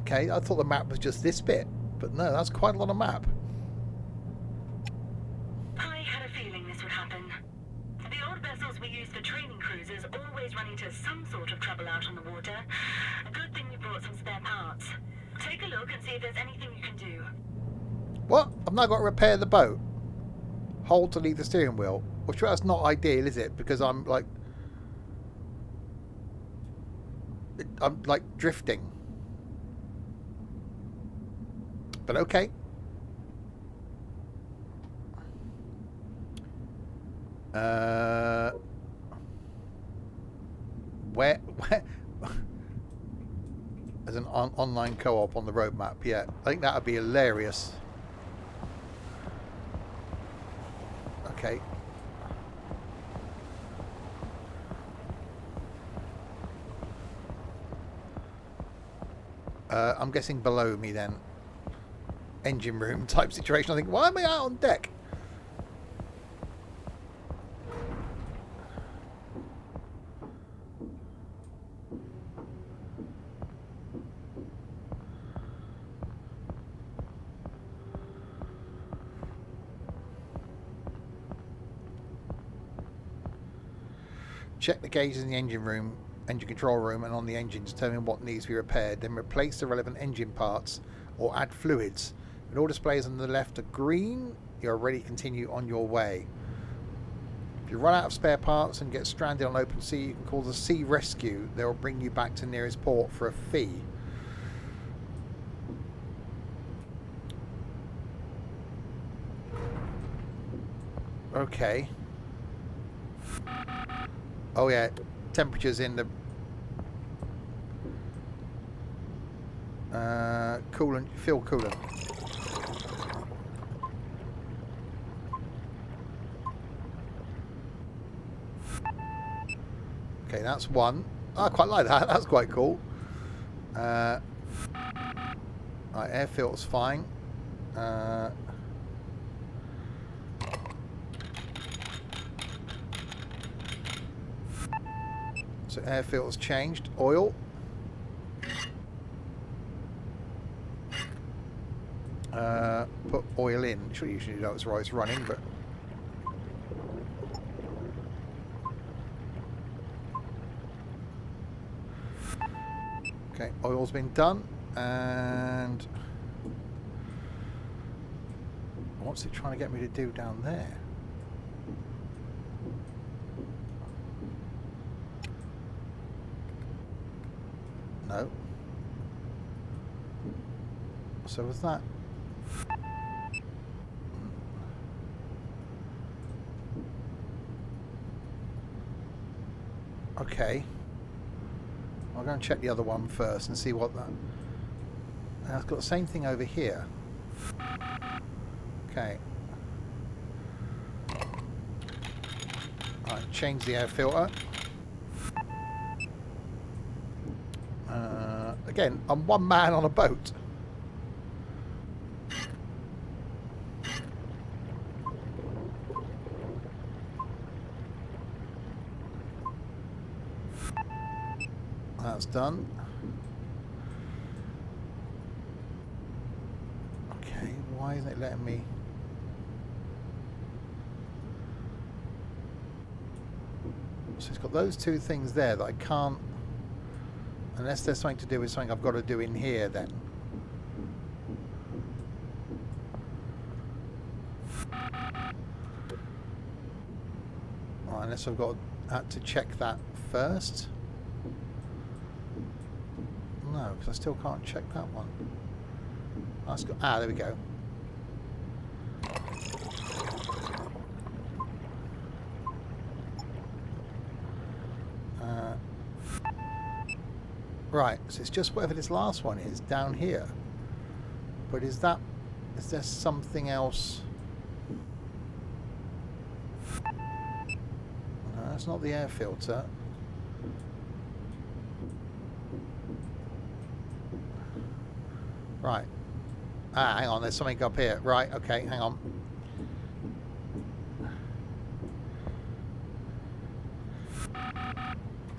Speaker 1: Okay, I thought the map was just this bit. But no, that's quite a lot of map.
Speaker 4: I had a feeling this would happen. The old vessels we use for training cruises always run into some sort of trouble out on the water. A good thing we brought some spare parts. Take a look and see if there's anything you can do.
Speaker 1: What? I've now got to repair the boat. Hold to leave the steering wheel. Well, sure, that's not ideal, is it? Because I'm like drifting. But okay. Where as an online co-op on the roadmap? Yeah, I think that would be hilarious. Okay. I'm guessing below me then. Engine room type situation. I think, why am I out on deck? Check the gauges in the engine room, engine control room, and on the engine to determine what needs to be repaired. Then replace the relevant engine parts or add fluids. When all displays on the left are green, you're ready to continue on your way. If you run out of spare parts and get stranded on open sea, you can call the Sea Rescue. They will bring you back to nearest port for a fee. Okay. Oh yeah, temperatures in the coolant, fuel coolant. Okay, that's one. I quite like that. That's quite cool. Right, air filter's fine. So air filter's changed. Oil. Put oil in. Sure, you usually know it's right. It's running, but okay, oil's been done, and what's it trying to get me to do down there? No. So was that? Okay. I'll go and check the other one first and see what that... It's got the same thing over here. Okay. Alright, change the air filter. Again, I'm one man on a boat. That's done. Okay, why isn't it letting me? So it's got those two things there that I can't, unless there's something to do with something I've got to do in here then. Right, unless I've got to check that first. No, because I still can't check that one. There we go. Right, so it's just whatever this last one is down here. But is there something else? No, that's not the air filter. Right. Hang on, there's something up here. Right, okay, hang on.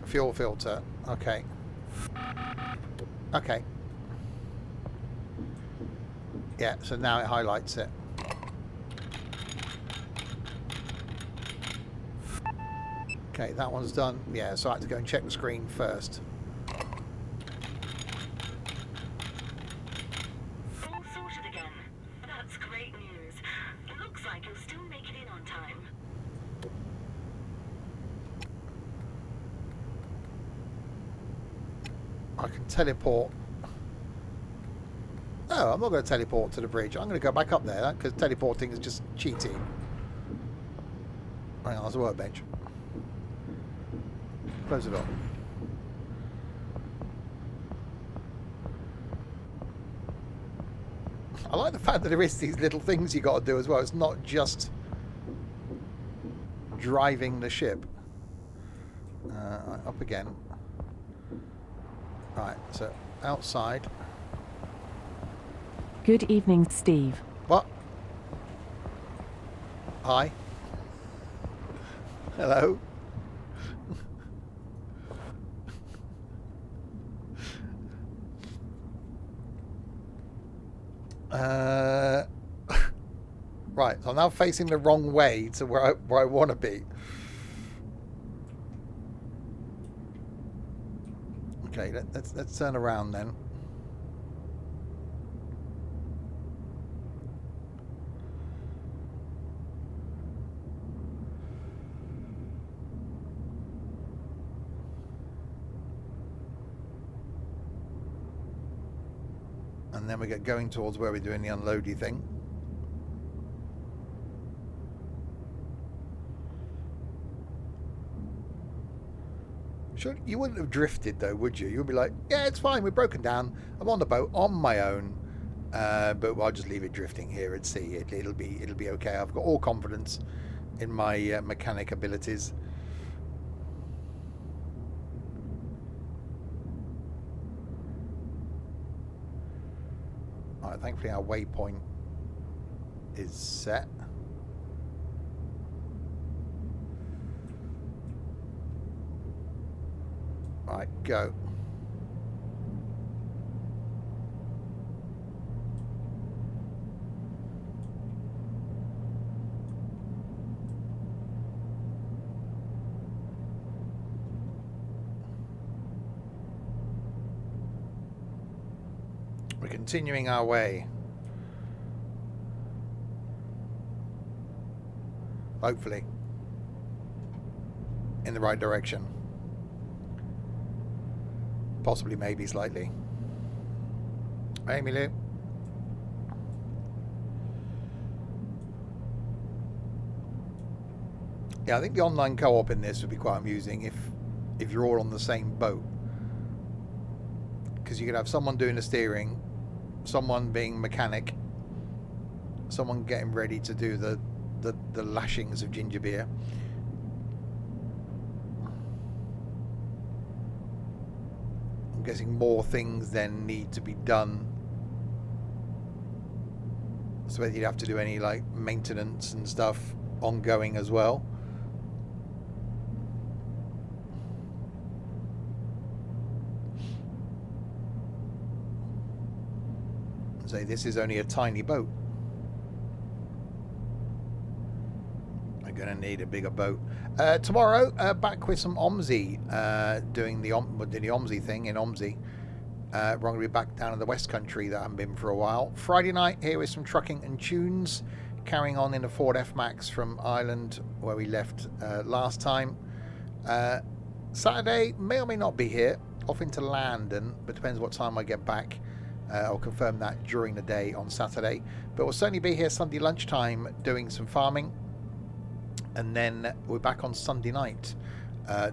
Speaker 1: Fuel filter. Okay. Okay. Yeah, so now it highlights it. Okay, that one's done. Yeah, so I had to go and check the screen first. I can teleport. No, I'm not going to teleport to the bridge. I'm going to go back up there because teleporting is just cheating. Hang on, there's a workbench. Close it up. I like the fact that there is these little things you got to do as well. It's not just driving the ship. Up again. Right, so outside.
Speaker 5: Good evening, Steve.
Speaker 1: What? Hi. Hello. Right, so I'm now facing the wrong way to where I want to be. Okay, let's turn around then. And then we get going towards where we're doing the unloady thing. Sure, you wouldn't have drifted though, would you? You'd be like, yeah, it's fine, we're broken down. I'm on the boat on my own, but I'll just leave it drifting here at sea. It'll be okay. I've got all confidence in my mechanic abilities. Alright, thankfully our waypoint is set. Right, go. We're continuing our way. Hopefully. In the right direction. Possibly, maybe, slightly. Hey, Emilu. Yeah, I think the online co-op in this would be quite amusing if you're all on the same boat. Because you could have someone doing the steering, someone being mechanic, someone getting ready to do the lashings of ginger beer. I'm guessing more things then need to be done. So whether you'd have to do any like maintenance and stuff ongoing as well. And say this is only a tiny boat. I'm gonna need a bigger boat. Tomorrow, back with some OMSI, doing the OMSI thing in OMSI. We're going to be back down in the West Country that I haven't been for a while. Friday night here with some trucking and tunes, carrying on in a Ford F-Max from Ireland where we left last time. Saturday may or may not be here, off into London, but depends what time I get back. I'll confirm that during the day on Saturday, but we'll certainly be here Sunday lunchtime doing some farming. And then we're back on Sunday night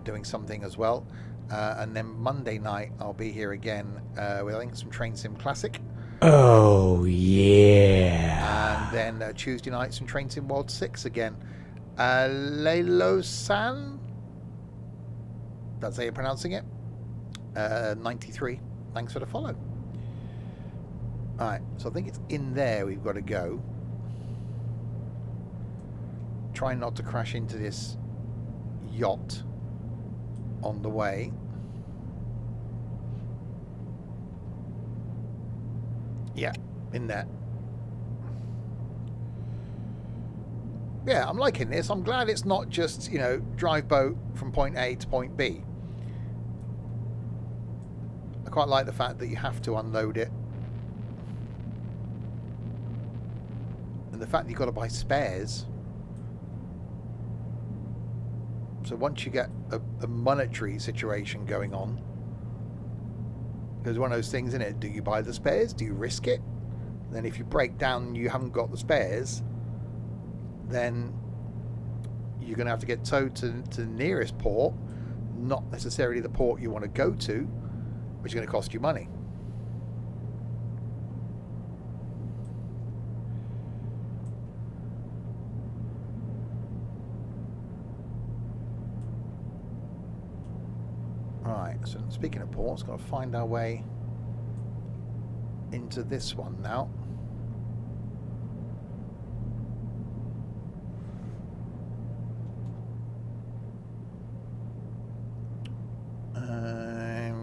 Speaker 1: doing something as well. And then Monday night I'll be here again with I think some Train Sim Classic.
Speaker 6: Oh yeah.
Speaker 1: And then Tuesday night some Train Sim World 6 again. Lelo-san? That's how you're pronouncing it. 93. Thanks for the follow. Alright, so I think it's in there we've got to go. Try not to crash into this yacht on the way. Yeah, in there. Yeah, I'm liking this. I'm glad it's not just, you know, drive boat from point A to point B. I quite like the fact that you have to unload it. And the fact that you've got to buy spares. So once you get a monetary situation going on, there's one of those things, isn't it? Do you buy the spares? Do you risk it? Then if you break down and you haven't got the spares, then you're going to have to get towed to the nearest port, not necessarily the port you want to go to, which is going to cost you money. Right, so speaking of ports, got to find our way into this one now.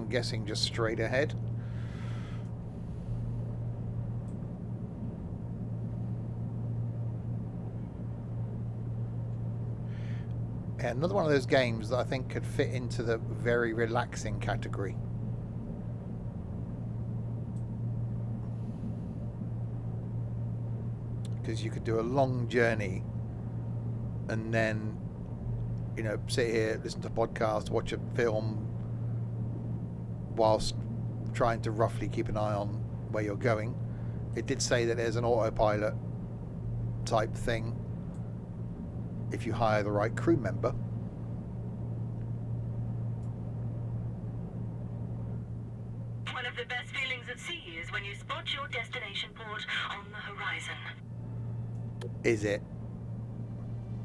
Speaker 1: I'm guessing just straight ahead. And another one of those games that I think could fit into the very relaxing category. Because you could do a long journey and then, you know, sit here, listen to a podcast, watch a film whilst trying to roughly keep an eye on where you're going. It did say that there's an autopilot type thing if you hire the right crew member.
Speaker 4: One of the best feelings at sea is when you spot your destination port on the horizon.
Speaker 1: Is it?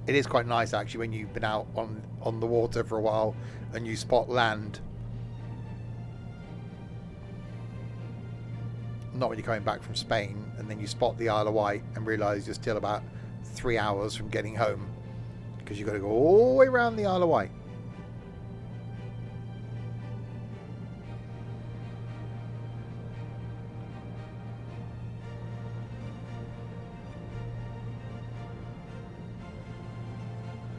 Speaker 1: It is quite nice actually when you've been out on the water for a while and you spot land. Not when you're coming back from Spain and then you spot the Isle of Wight and realise you're still about 3 hours from getting home because you've got to go all the way around the Isle of Wight.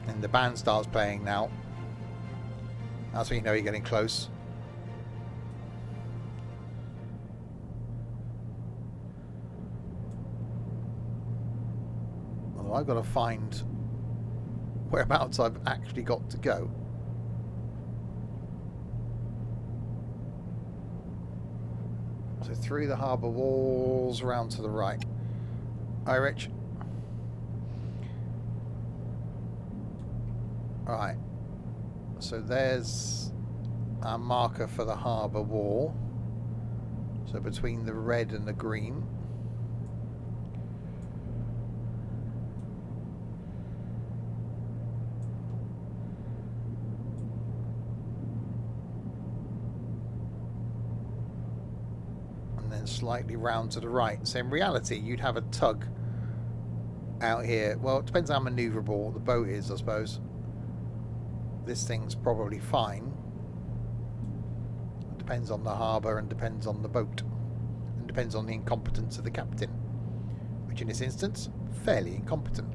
Speaker 1: And the band starts playing now. That's when you know you're getting close. Although I've got to find whereabouts I've actually got to go. So through the harbour walls, around to the right. Hi, Rich. Right, so there's our marker for the harbour wall. So between the red and the green. And then slightly round to the right. So in reality, you'd have a tug out here. Well, it depends how manoeuvrable the boat is, I suppose. This thing's probably fine. It depends on the harbour and depends on the boat. And depends on the incompetence of the captain. Which in this instance, fairly incompetent.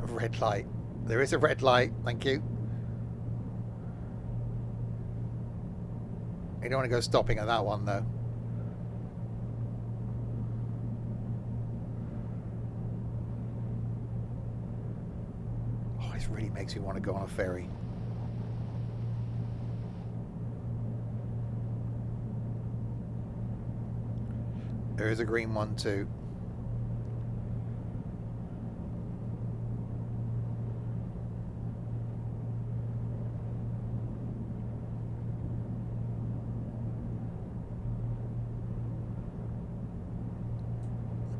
Speaker 1: Red light. There is a red light, thank you. You don't want to go stopping at that one though. Really makes me want to go on a ferry. There is a green one too.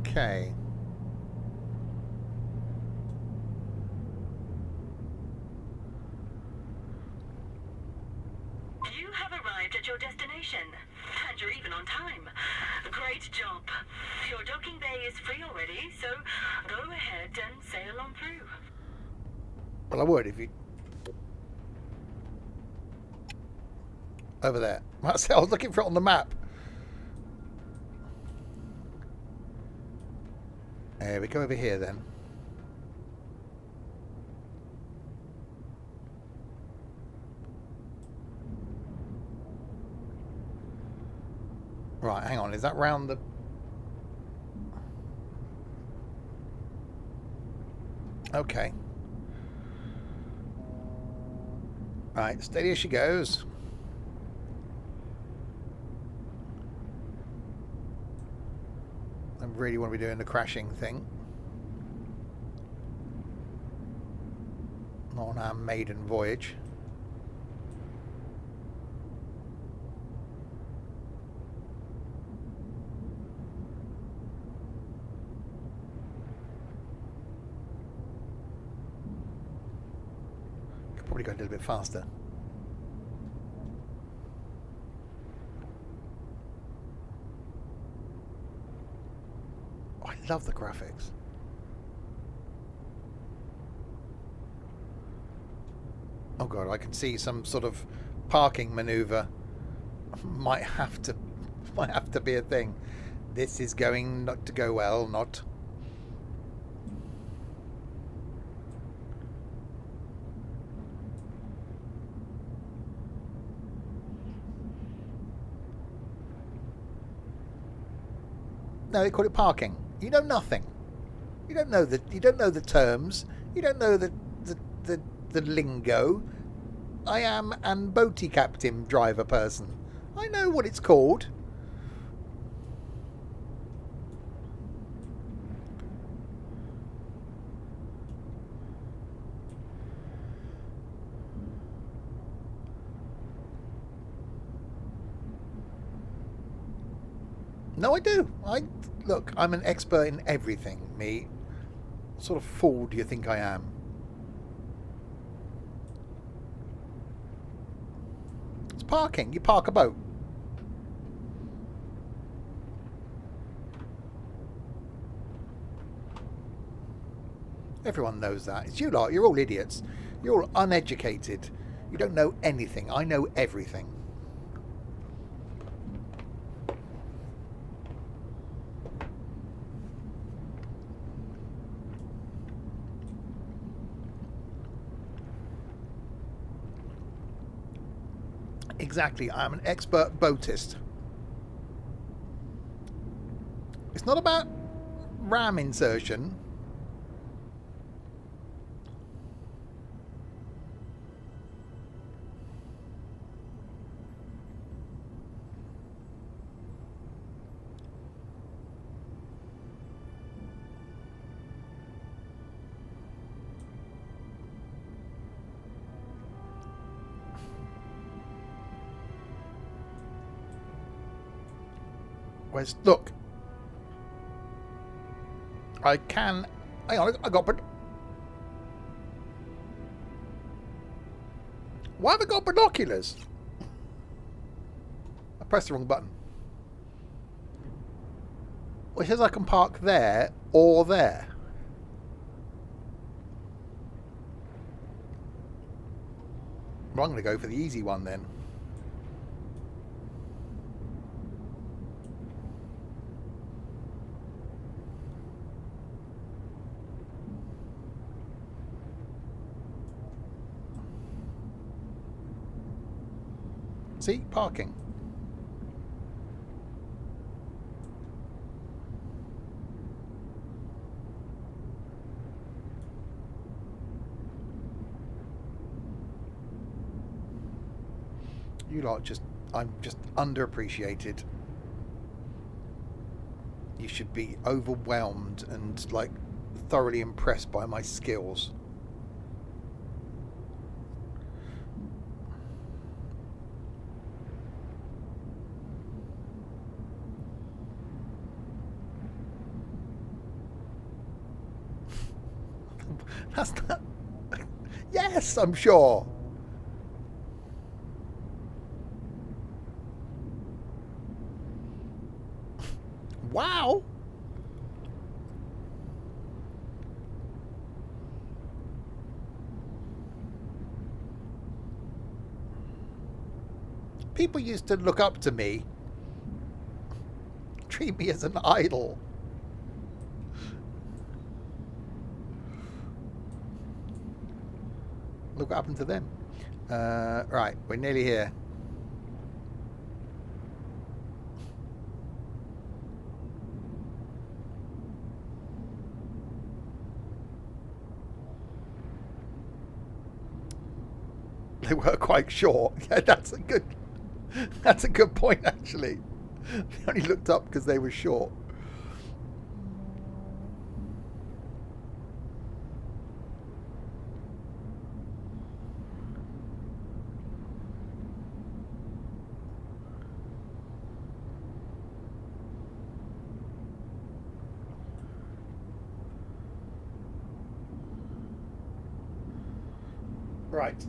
Speaker 1: Okay.
Speaker 4: At your destination, and you're even on time. Great job. Your docking bay is free already, so go ahead and sail on through.
Speaker 1: Well, I would if you... Over there. I was looking for it on the map. We go over here then. Right, hang on, is that round the... Okay. Right, steady as she goes. I really want to be doing the crashing thing. Not on our maiden voyage. Probably go a little bit faster. Oh, I love the graphics. Oh god, I can see some sort of parking maneuver. Might have to be a thing. This is going not to go well, not. No, they call it parking. You know nothing. You don't know the terms. You don't know the lingo. I am an boaty captain driver person. I know what it's called. No, I do. Look, I'm an expert in everything, me. What sort of fool do you think I am? It's parking. You park a boat. Everyone knows that. It's you lot. You're all idiots. You're all uneducated. You don't know anything. I know everything. Exactly. I'm an expert boatist. It's not about ram insertion. Look, I can. Hang on, I got. Why have I got binoculars? I pressed the wrong button. Well, it says I can park there or there. Well, I'm going to go for the easy one then. See? Parking. You lot I'm just underappreciated. You should be overwhelmed and, like, thoroughly impressed by my skills. That's not... Yes, I'm sure. Wow. People used to look up to me, treat me as an idol. Look what happened to them. Right, we're nearly here. They were quite short. Yeah, that's a good point, actually. They only looked up because they were short. Right.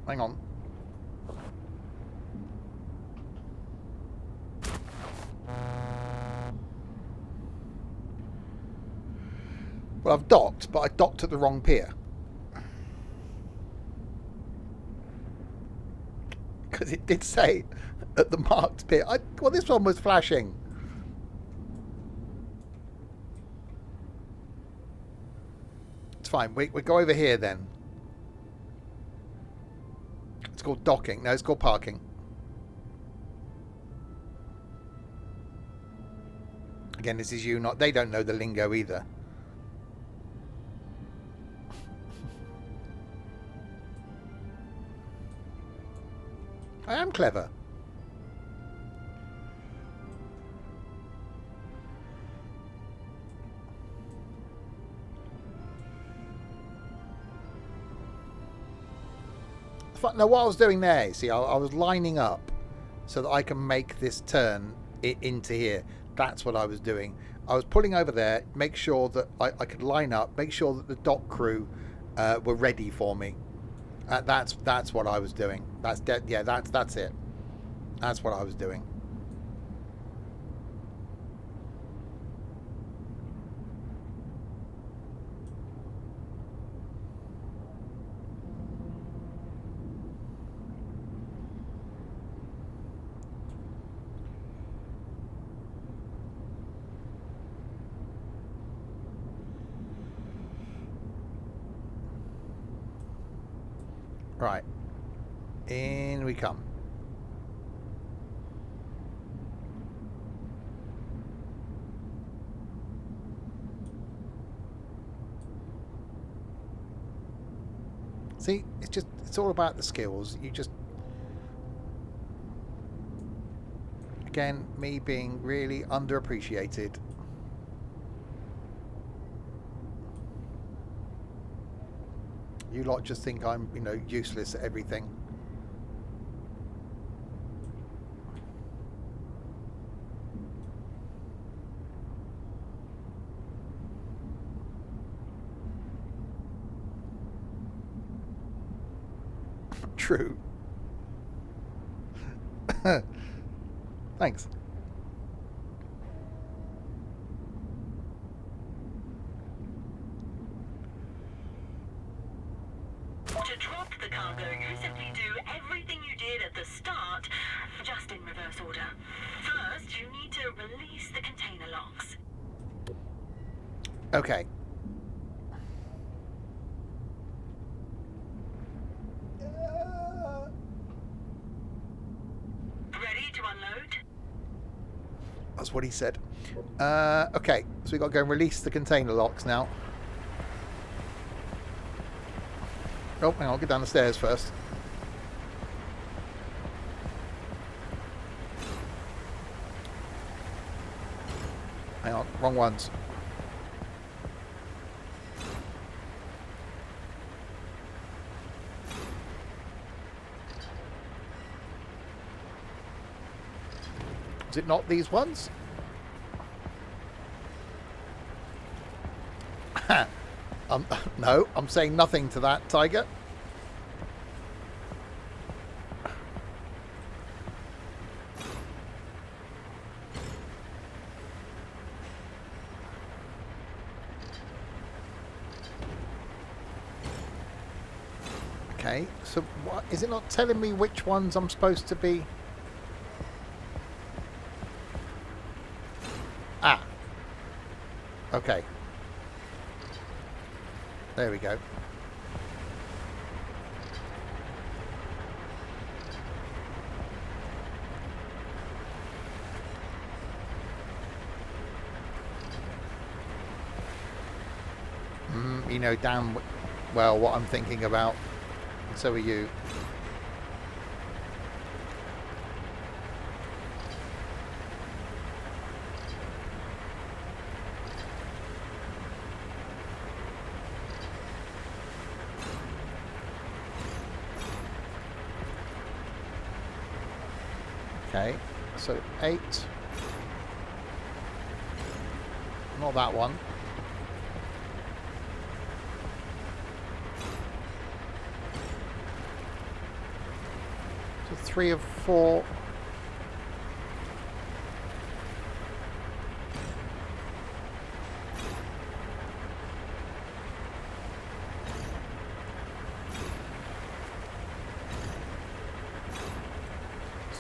Speaker 1: Hang on. Well, I've docked, but I docked at the wrong pier. Because it did say at the marked pier. Well, this one was flashing. It's fine. We go over here then. It's called docking. No, it's called parking. Again, this is you, not... They don't know the lingo either. I am clever. Now, what I was doing there, you see, I was lining up so that I can make this turn into here. That's what I was doing. I was pulling over there, make sure that I could line up, make sure that the dock crew were ready for me. That's what I was doing. That's it. That's what I was doing. Right. In we come. See, it's all about the skills. You just, again, me being really underappreciated. You lot just think I'm, useless at everything. True. Thanks.
Speaker 4: To drop the cargo, you simply do everything you did at the start, just in reverse order. First, you need to release the container locks.
Speaker 1: Okay.
Speaker 4: Ready to unload?
Speaker 1: That's what he said. Okay, so we've got to go and release the container locks now. Oh, hang on, I'll get down the stairs first. Hang on, wrong ones. Is it not these ones? No, I'm saying nothing to that, Tiger. Okay, so what, is it not telling me which ones I'm supposed to be? Ah. Okay. There we go. You know damn well what I'm thinking about. And so are you. Okay, so 8. Not that one. So 3 of 4.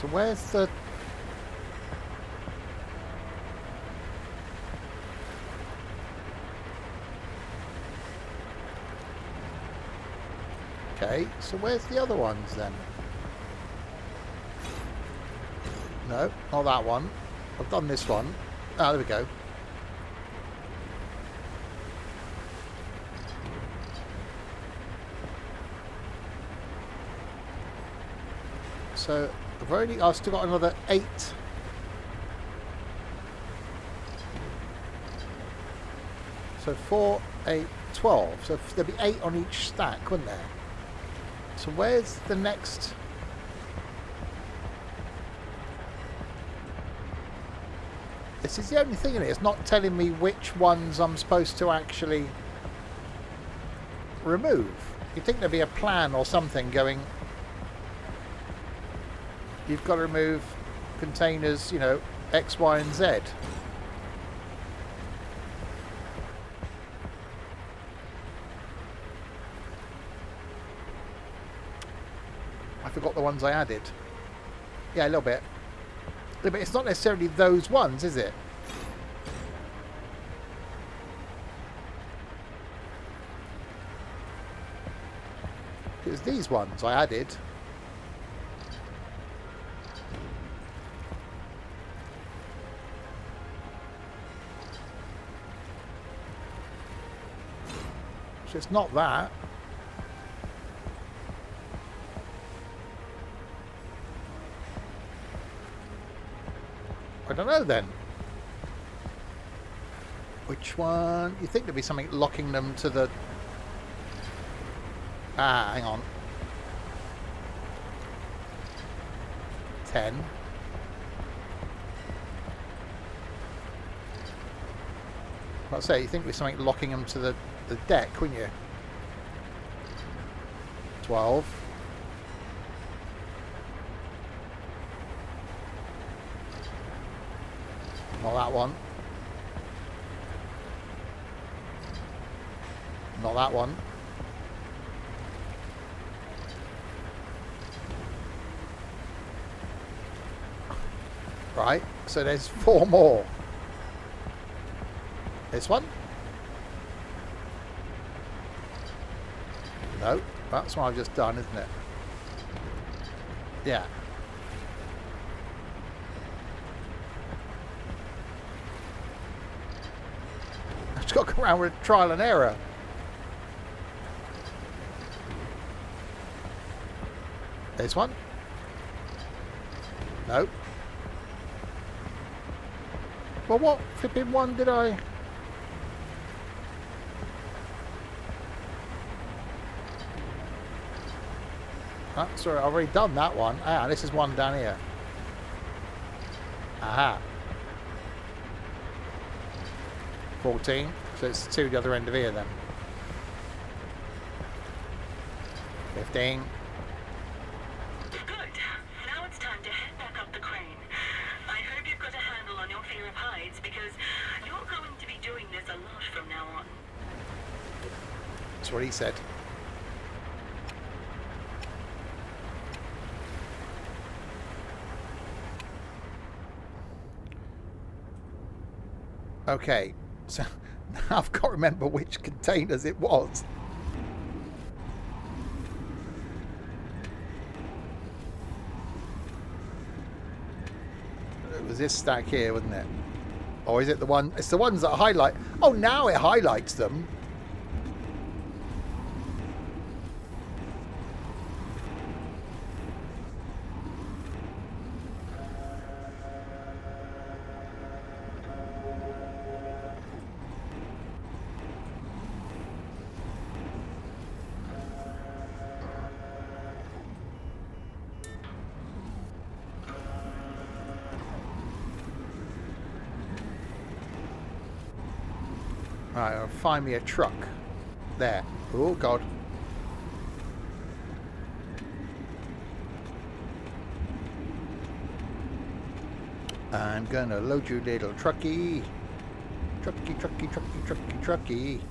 Speaker 1: So where's the... Okay, so where's the other ones then? No, not that one. I've done this one. Ah, there we go. So I've still got another 8. So 4, 8, 12. So there'd be 8 on each stack, wouldn't there? So where's the next? This is the only thing in it. It's not telling me which ones I'm supposed to actually remove. You'd think there'd be a plan or something going. You've got to remove containers, you know, X, Y, and Z. I forgot the ones I added. Yeah, a little bit. But it's not necessarily those ones, is it? It's these ones I added. So it's not that. I don't know then. Which one? You think there'd be something locking them to the... Ah, hang on. 10. Like I say, you think there'd be something locking them to the deck, wouldn't you? 12. Not that one. Not that one. Right, so there's 4 more. This one? No, that's what I've just done, isn't it? Yeah. I've just got to go around with trial and error. This one? No. Well, what flipping one did I... Oh, sorry, I've already done that one. Ah, this is one down here. Aha. 14. So it's 2 the other end of here then. 15.
Speaker 4: Good. Now it's time to head back up the crane. I hope you've got a handle on your fear of heights, because you're going to be doing this a lot from now on.
Speaker 1: That's what he said. Okay, so now I've got to remember which containers it was. It was this stack here, wasn't it? Or is it the one? It's the ones that highlight. Oh, now it highlights them. Right, I'll find me a truck. There. Oh, God. I'm gonna load you, little trucky. Trucky, trucky, trucky, trucky, trucky.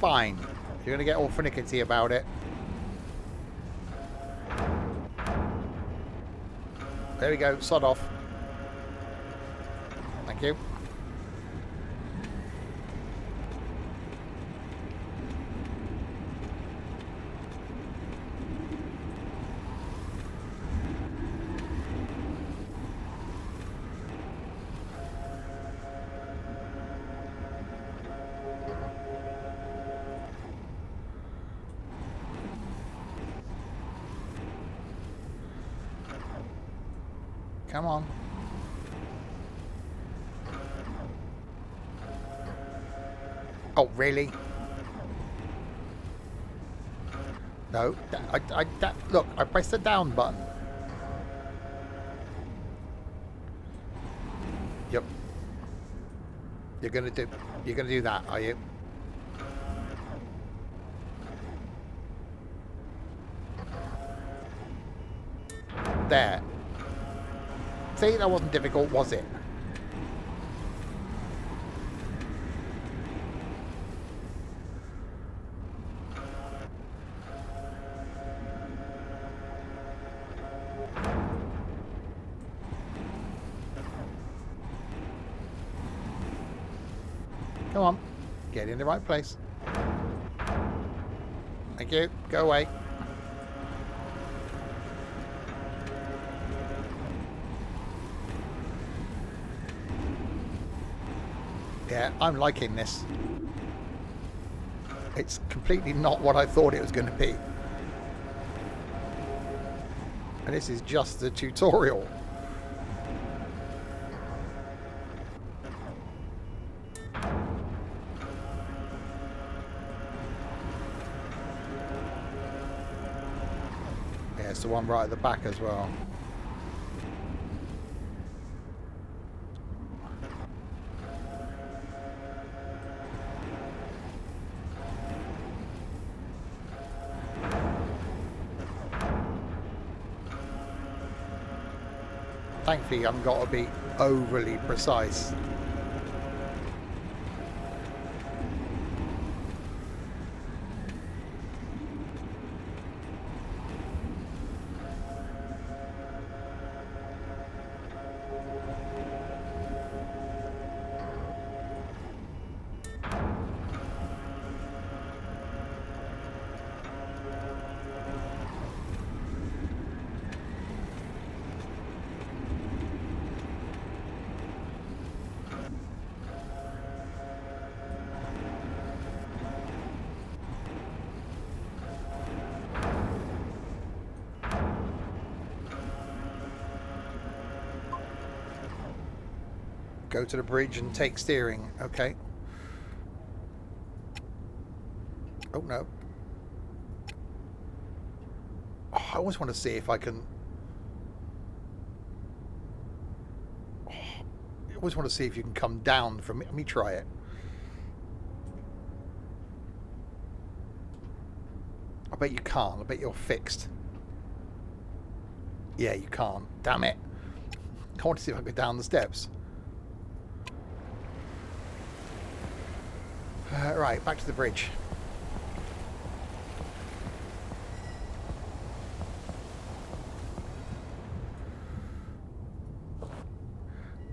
Speaker 1: fine. You're going to get all finicky about it. There we go. Sod off. Thank you. Come on. Oh, really? No. Look, I pressed the down button. Yep. You're gonna do that, are you? There. See, that wasn't difficult, was it? Come on. Get in the right place. Thank you. Go away. Yeah, I'm liking this. It's completely not what I thought it was going to be. And this is just the tutorial. Yeah, it's the one right at the back as well. Thankfully, you haven't got to be overly precise. Go to the bridge and take steering. Okay. Oh, no. Oh, I always want to see if I can... Oh, I always want to see if you can come down from it. Let me try it. I bet you can't. I bet you're fixed. Yeah, you can't. Damn it. I want to see if I can go down the steps. Right, back to the bridge.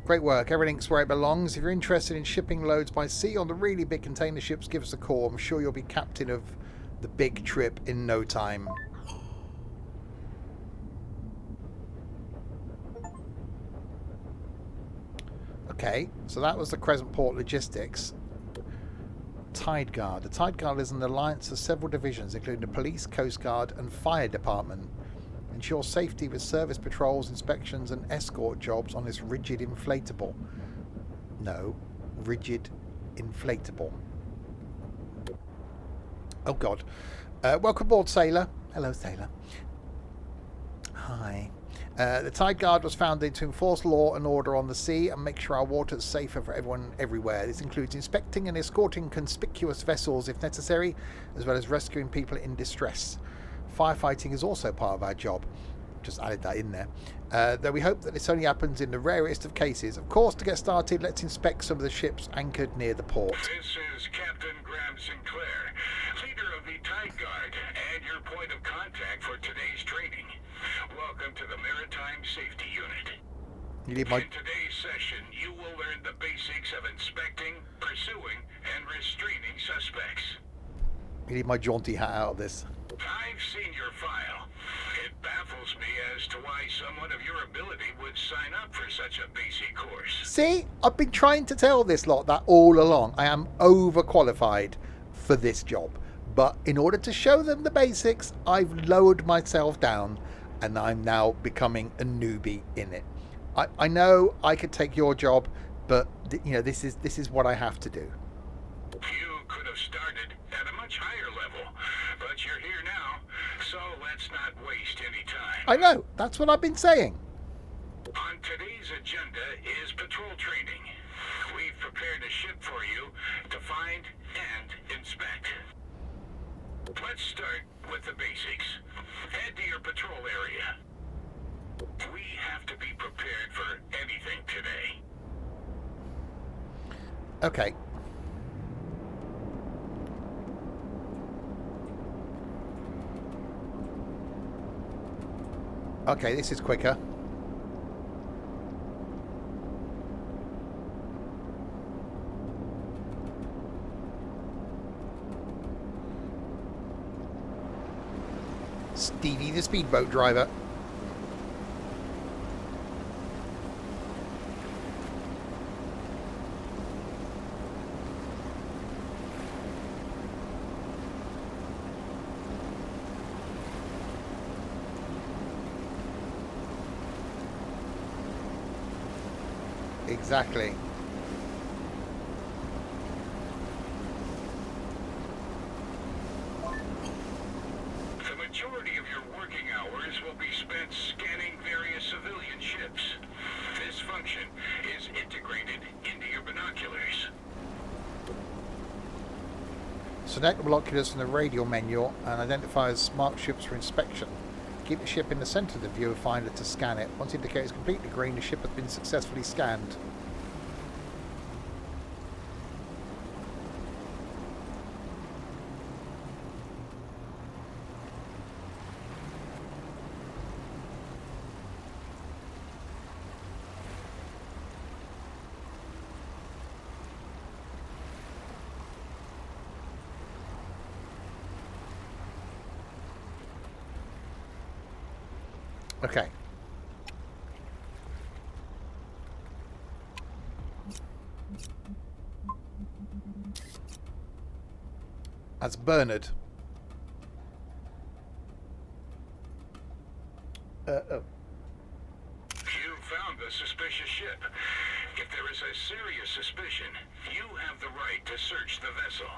Speaker 1: Great work. Everything's where it belongs. If you're interested in shipping loads by sea on the really big container ships, give us a call. I'm sure you'll be captain of the big trip in no time. Okay, so that was the Crescent Port Logistics. Tide Guard. The Tide Guard is an alliance of several divisions, including the police, coast guard and fire department. Ensure safety with service patrols, inspections and escort jobs on this rigid inflatable. No, rigid inflatable. Oh God. Welcome aboard, sailor. Hello, sailor. Hi. The Tide Guard was founded to enforce law and order on the sea and make sure our water is safer for everyone everywhere. This includes inspecting and escorting conspicuous vessels if necessary, as well as rescuing people in distress. Firefighting is also part of our job. Just added that in there. Though we hope that this only happens in the rarest of cases. Of course, to get started, let's inspect some of the ships anchored near the port.
Speaker 2: This is Captain Grant. I'm Sinclair, leader of the Tide Guard, and your point of contact for today's training. Welcome to the Maritime Safety Unit.
Speaker 1: You need my...
Speaker 2: In today's session, you will learn the basics of inspecting, pursuing, and restraining suspects.
Speaker 1: You need my jaunty hat out of this.
Speaker 2: I've seen your file. It baffles me as to why someone of your ability would sign up for such a basic course.
Speaker 1: See, I've been trying to tell this lot that all along. I am overqualified for this job. But in order to show them the basics, I've lowered myself down and I'm now becoming a newbie in it. I know I could take your job, but you know, this is what I have to do.
Speaker 2: You could have started at a much higher level, but you're here now, so let's not waste any time.
Speaker 1: I know, that's what I've been saying.
Speaker 2: On today's agenda is patrol training. We've prepared a ship for you to find and inspect. Let's start with the basics. Head to your patrol area. We have to be prepared for anything today.
Speaker 1: Okay. Okay, this is quicker. Stevie the speedboat driver. Exactly.
Speaker 2: The majority of your working hours will be spent scanning various civilian ships. This function is integrated into your binoculars.
Speaker 1: Select the binoculars from the radial menu and identify marked ships for inspection. Keep the ship in the center of the viewfinder to scan it. Once indicated is completely green, the ship has been successfully scanned. Okay. That's Bernard. Oh.
Speaker 2: You found the suspicious ship. If there is a serious suspicion, you have the right to search the vessel.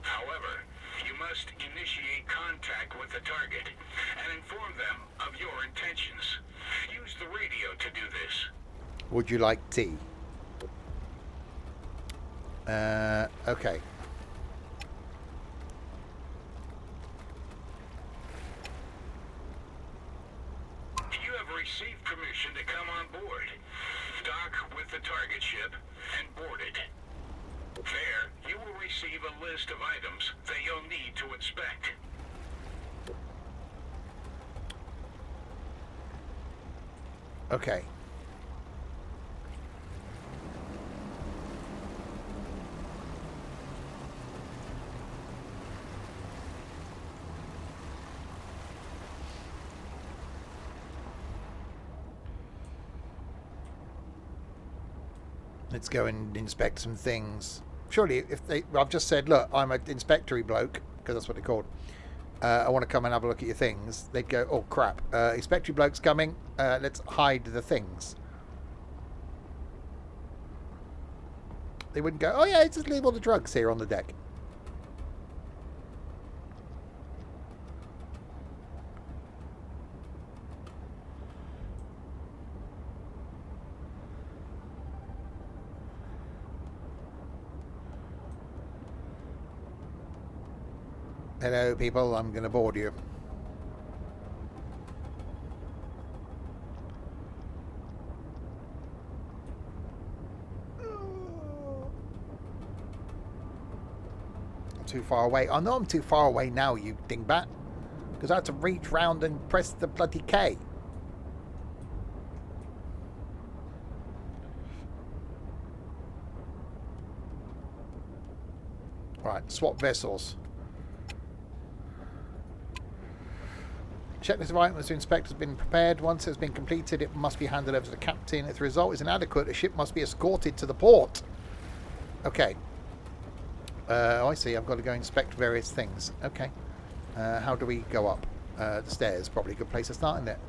Speaker 2: However, you must initiate contact with the target and inform them of your intentions. Use the radio to do this.
Speaker 1: Would you like tea? Okay.
Speaker 2: You have received permission to come on board. Dock with the target ship and board it. There, you will receive a list of items that you'll need to inspect.
Speaker 1: Okay. Let's go and inspect some things. Surely, if they... I've just said, look, I'm an inspectory bloke, because that's what they're called. I want to come and have a look at your things. They'd go, oh, crap. Inspectory bloke's coming. Let's hide the things. They wouldn't go, oh, yeah, just leave all the drugs here on the deck. Hello, people. I'm going to board you. too far away. I know I'm too far away now, you dingbat. Because I had to reach round and press the bloody K. Right, swap vessels. Checklist of items to inspect has been prepared. Once it's been completed, it must be handed over to the captain. If the result is inadequate, a ship must be escorted to the port. Okay. Oh, I see. I've got to go inspect various things. Okay. How do we go up? The stairs. Probably a good place to start, isn't it?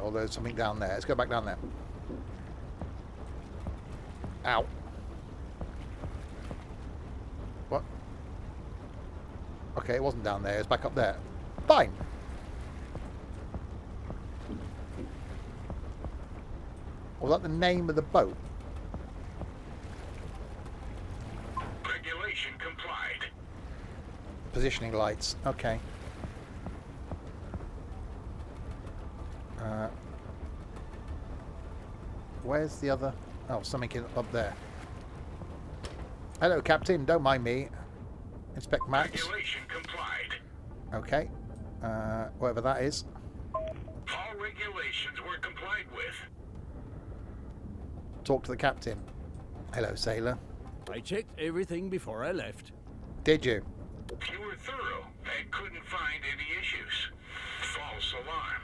Speaker 1: Although there's something down there. Let's go back down there. Ow. What? Okay, it wasn't down there. It's back up there. Fine. Was that the name of the boat?
Speaker 2: Regulation complied.
Speaker 1: Positioning lights. Okay. Where's the other? Oh, something up there. Hello, Captain. Don't mind me. Inspect maps.
Speaker 2: Regulation complied.
Speaker 1: Okay. Whatever that is.
Speaker 2: All regulations were complied with.
Speaker 1: Talk to the captain. Hello, sailor.
Speaker 5: I checked everything before I left.
Speaker 1: Did you?
Speaker 2: You were thorough and couldn't find any issues. False alarm.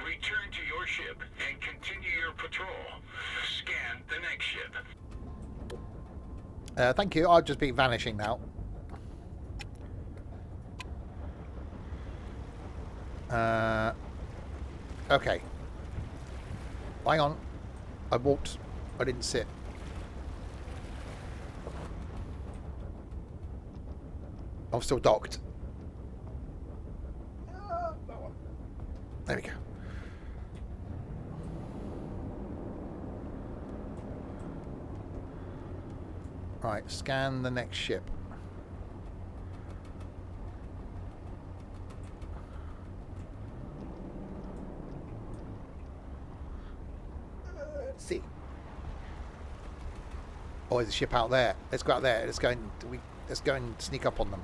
Speaker 2: Return to your ship and continue your patrol. Scan the next ship.
Speaker 1: Thank you. I'll just be vanishing now. Okay. Hang on. I walked. I didn't sit. I'm still docked. There we go. Right, scan the next ship. Let's see. Oh, there's a ship out there. Let's go out there. Let's go and sneak up on them.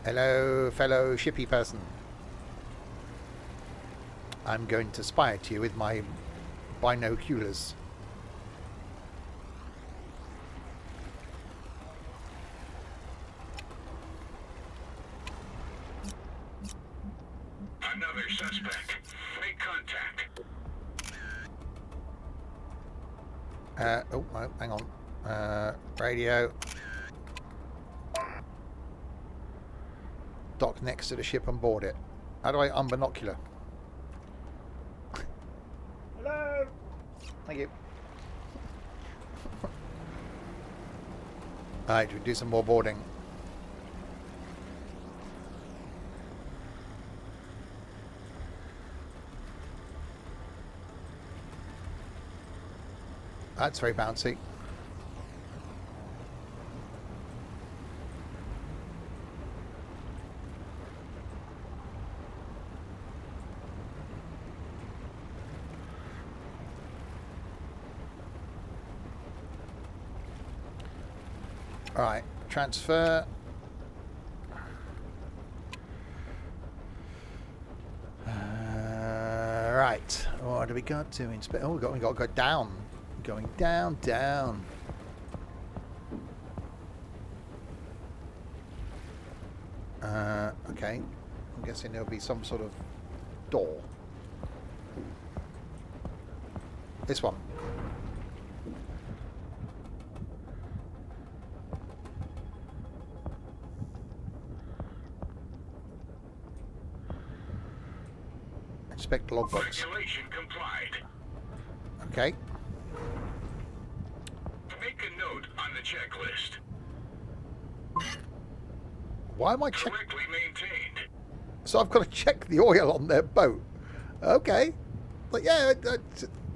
Speaker 1: Hello, fellow shippy person. I'm going to spy at you with my binoculars.
Speaker 2: Another suspect. Make contact.
Speaker 1: Oh, no, hang on. Radio. Dock next to the ship and board it. How do I unbinocular? Hello. Thank you. Alright, we do some more boarding. That's very bouncy. Alright, transfer. Right, what do we got to inspect? Oh, we got to go down. Going down, down. Okay. I'm guessing there'll be some sort of door. This one. Inspect logbooks.
Speaker 2: Regulation complied.
Speaker 1: Okay.
Speaker 2: Make a note on the checklist.
Speaker 1: Why am I checking?
Speaker 2: Correctly maintained.
Speaker 1: So I've got to check the oil on their boat. Okay. But yeah,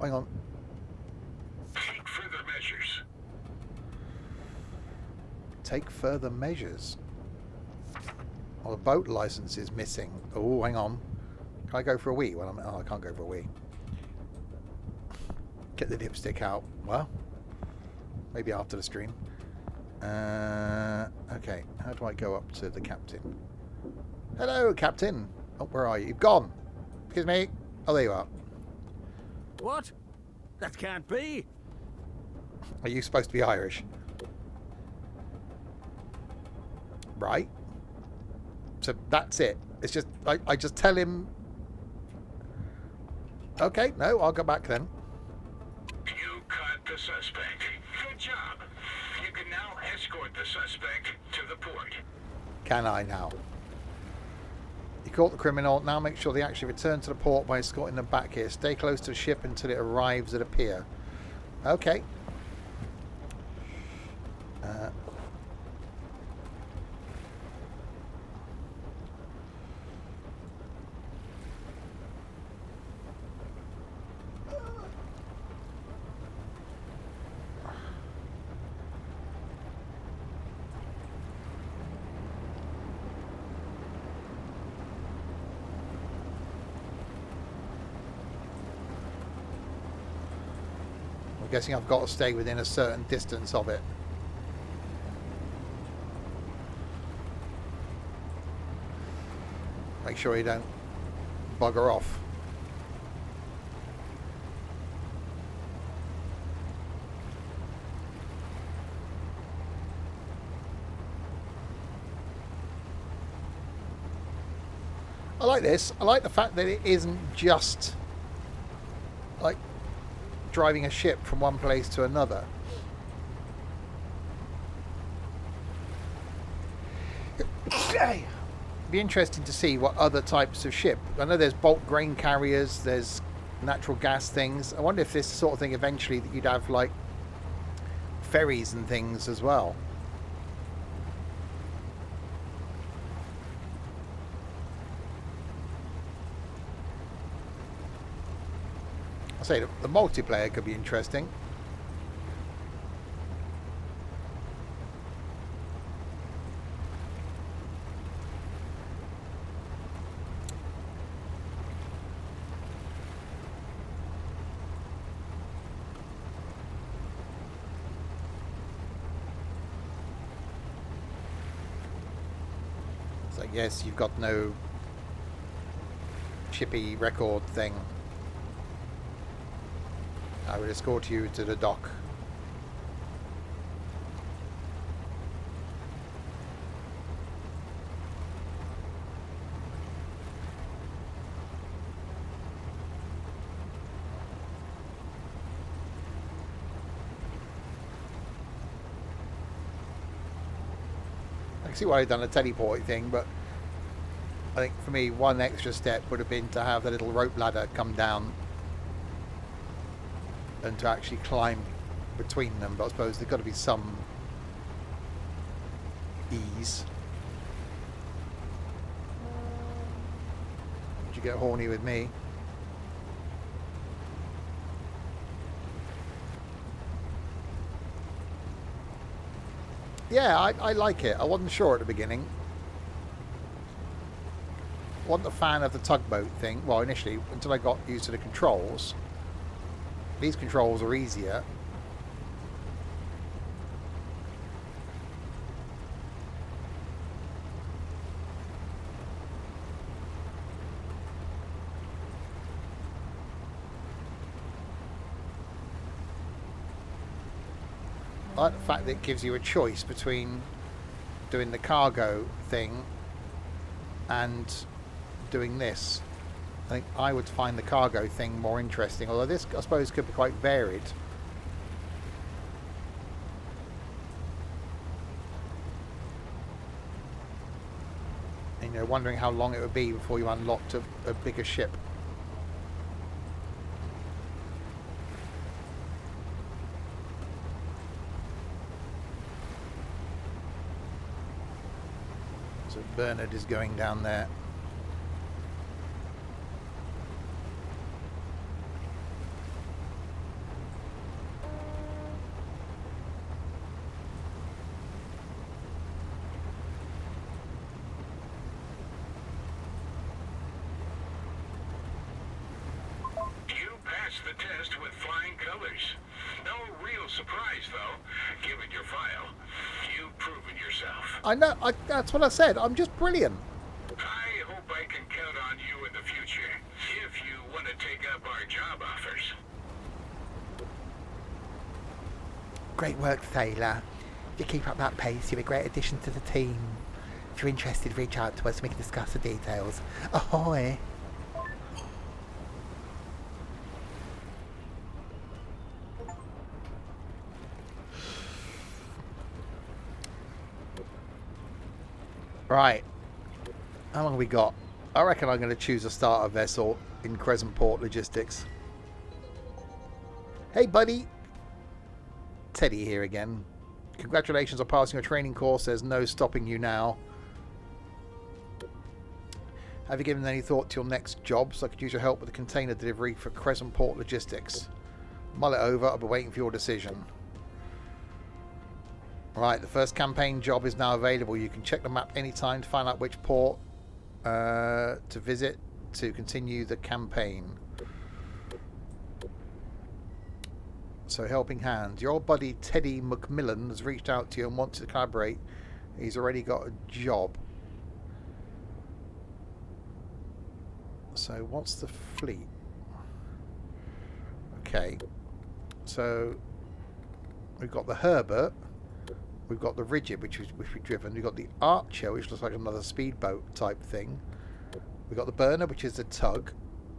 Speaker 1: hang on.
Speaker 2: Take further measures.
Speaker 1: Take further measures. Oh, the boat license is missing. Oh, hang on. Can I go for a wee? Well, I can't go for a wee. Get the dipstick out. Well, Maybe after the stream. Okay, how do I go up to the captain? Hello, captain. Oh, where are you? You've gone. Excuse me. Oh, there you are.
Speaker 5: What? That can't be.
Speaker 1: Are you supposed to be Irish? Right. So that's it. It's just, I just tell him... Okay, no, I'll go back then.
Speaker 2: You caught the suspect. Good job. You can now escort the suspect to the port.
Speaker 1: Can I now? You caught the criminal. Now make sure they actually return to the port by escorting them back here. Stay close to the ship until it arrives at a pier. Okay. I'm guessing I've got to stay within a certain distance of it. Make sure you don't bugger off. I like this. I like the fact that it isn't just like driving a ship from one place to another. Be interesting to see what other types of ship. I know there's bulk grain carriers, there's natural gas things. I wonder if this sort of thing eventually that you'd have like ferries and things as well. I say the multiplayer could be interesting. So yes, you've got no chippy record thing. I will escort you to the dock. I can see why I've done a teleport thing, but I think for me one extra step would have been to have the little rope ladder come down and to actually climb between them, but I suppose there's got to be some ease. Did you get horny with me? Yeah, I like it. I wasn't sure at the beginning. I wasn't a fan of the tugboat thing. Well, initially, until I got used to the controls. These controls are easier. I like the fact that it gives you a choice between doing the cargo thing and doing this. I think I would find the cargo thing more interesting, although this, I suppose, could be quite varied. And, you know, wondering how long it would be before you unlocked a bigger ship. So Bernard is going down there.
Speaker 2: You passed the test with flying colors. No real surprise, though, given your file. You've proven yourself.
Speaker 1: I know. That's what I said. I'm just brilliant.
Speaker 2: I hope I can count on you in the future, if you want to take up our job offers.
Speaker 1: Great work, Sailor. If you keep up that pace, you're a great addition to the team. If you're interested, reach out to us and we can discuss the details. Ahoy! Right. How long have we got? I reckon I'm going to choose a starter vessel in Crescent Port Logistics. Hey, buddy. Teddy here again. Congratulations on passing your training course. There's no stopping you now. Have you given any thought to your next job? So I could use your help with the container delivery for Crescent Port Logistics. Mull it over. I'll be waiting for your decision. Right, the first campaign job is now available. You can check the map anytime to find out which port to visit to continue the campaign. So, helping hand. Your old buddy Teddy McMillan has reached out to you and wants to collaborate. He's already got a job. So, what's the fleet? Okay. So, we've got the Herbert. We've got the Rigid, which we've driven. We've got the Archer, which looks like another speedboat type thing. We've got the Burner, which is a tug.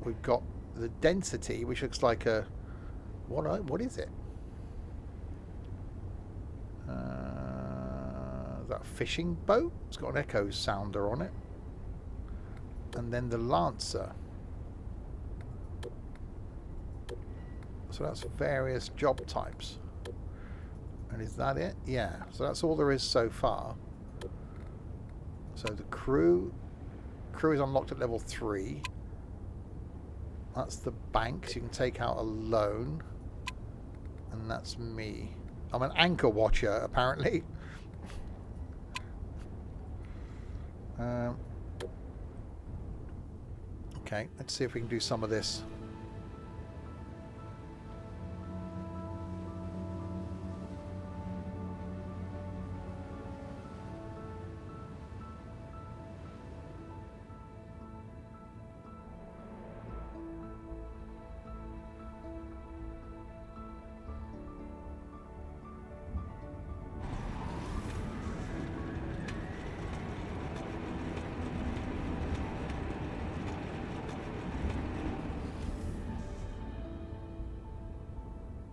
Speaker 1: We've got the Density, which looks like a... What is it? Is that a fishing boat? It's got an echo sounder on it. And then the Lancer. So that's various job types. And is that it? Yeah. So that's all there is so far. So the crew is unlocked at level 3. That's the bank, so you can take out a loan. And that's me. I'm an anchor watcher, apparently. Okay, let's see if we can do some of this.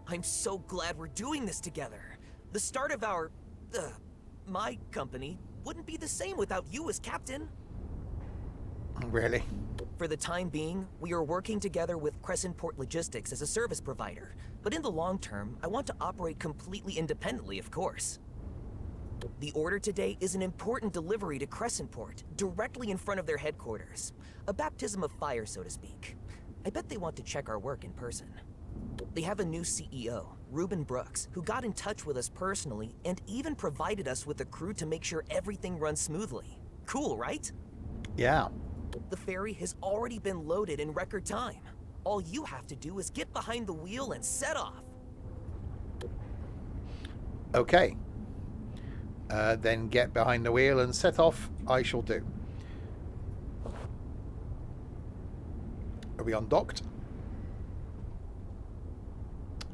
Speaker 3: I'm so glad we're doing this together. The start of my company wouldn't be the same without you as captain.
Speaker 1: Really?
Speaker 3: For the time being, we are working together with Crescent Port Logistics as a service provider. But in the long term, I want to operate completely independently, of course. The order today is an important delivery to Crescent Port, directly in front of their headquarters. A baptism of fire, so to speak. I bet they want to check our work in person. They have a new CEO, Reuben Brooks, who got in touch with us personally and even provided us with a crew to make sure everything runs smoothly. Cool, right?
Speaker 1: Yeah.
Speaker 3: The ferry has already been loaded in record time. All you have to do is get behind the wheel and set off.
Speaker 1: Okay. Then get behind the wheel and set off. I shall do. Are we undocked?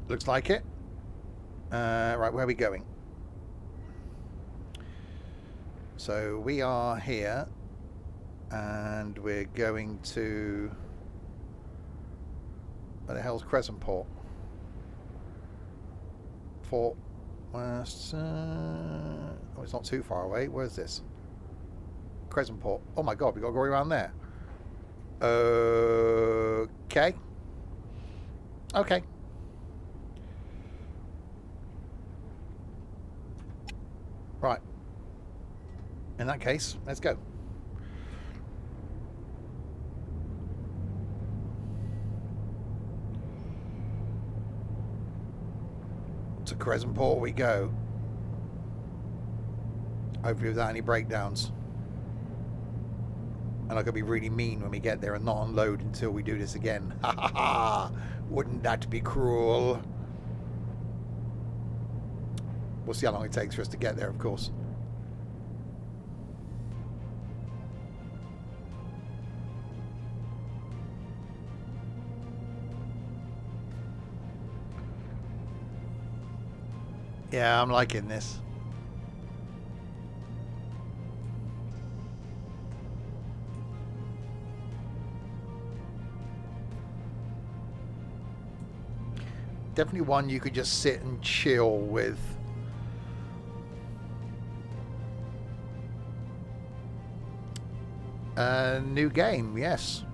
Speaker 1: Looks like it. Right, where are we going? So we are here, and we're going to... Where the hell's Crescent Port? Fort West... oh, it's not too far away. Where's this? Crescent Port. Oh my god, we got to go around there. Okay. Okay. Right. In that case, let's go. To Crescent Port we go. Hopefully without any breakdowns. And I could be really mean when we get there and not unload until we do this again. Ha ha ha! Wouldn't that be cruel? We'll see how long it takes for us to get there, of course. Yeah, I'm liking this. Definitely one you could just sit and chill with. New game, yes.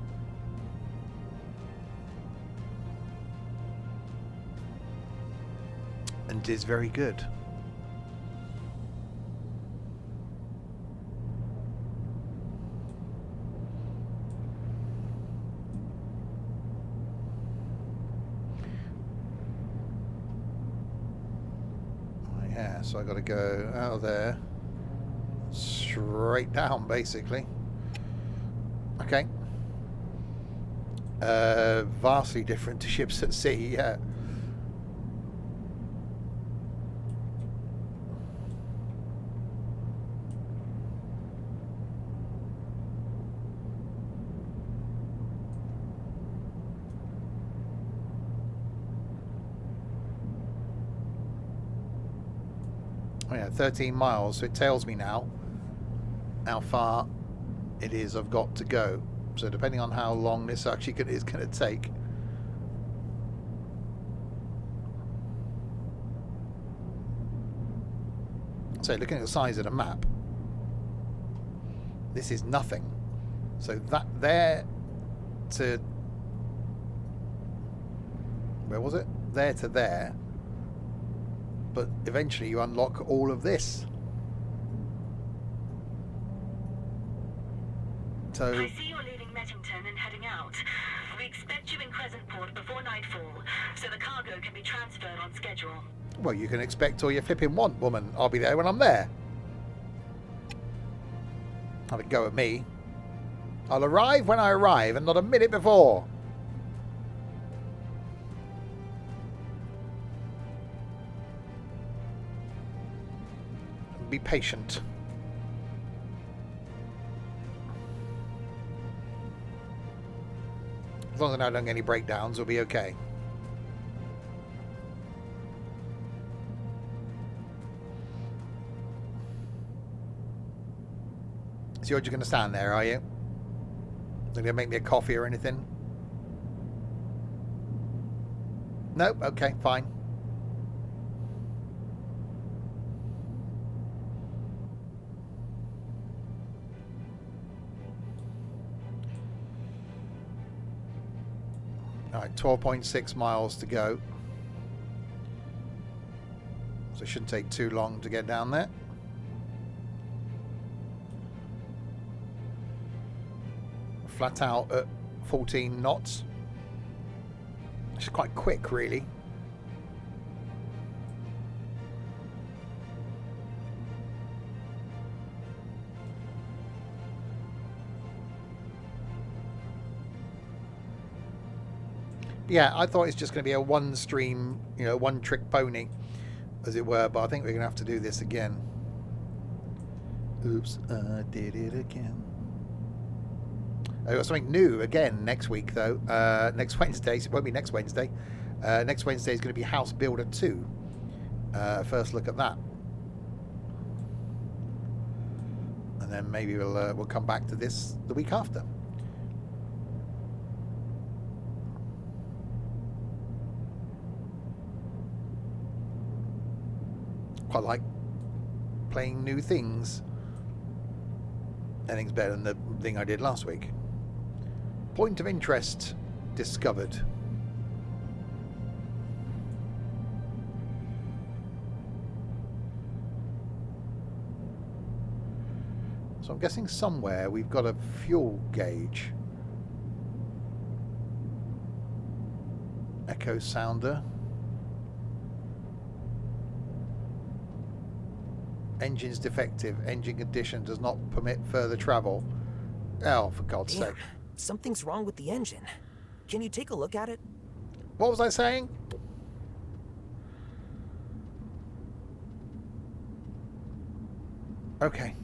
Speaker 1: And is very good. Yeah, so I got to go out of there, straight down, basically. Okay. Vastly different to ships at sea, yeah. Oh yeah, 13 miles, so it tells me now how far it is I've got to go. So depending on how long this actually is going to take. So looking at the size of the map, this is nothing. So that there to... where was it? There to there. But eventually you unlock all of this. So
Speaker 4: I see you're leaving Mettington and heading out. We expect you in Crescentport before nightfall, so the cargo can be transferred on schedule.
Speaker 1: well, you can expect all you flipping want, woman. I'll be there when I'm there. Have a go at me. I'll arrive when I arrive and not a minute before. Be patient. As long as I don't get any breakdowns, we'll be okay. So you're just going to stand there, are you? Not going to make me a coffee or anything? Nope, okay, fine. Alright, 12.6 miles to go. So it shouldn't take too long to get down there. Flat out at 14 knots. It's quite quick, really. Yeah, I thought it's just going to be a one stream, one trick pony, as it were, but I think we're going to have to do this again. Oops, I did it again. I've got something new again next week, though. Next Wednesday, so it won't be next Wednesday. Next Wednesday is going to be House Builder 2. First look at that. And then maybe we'll come back to this the week after. Quite like playing new things. Anything's better than the thing I did last week. Point of interest discovered. So I'm guessing somewhere we've got a fuel gauge. Echo sounder. Engine's defective. Engine condition does not permit further travel. Oh, for God's sake.
Speaker 3: Something's wrong with the engine. Can you take a look at it?
Speaker 1: What was I saying? Okay.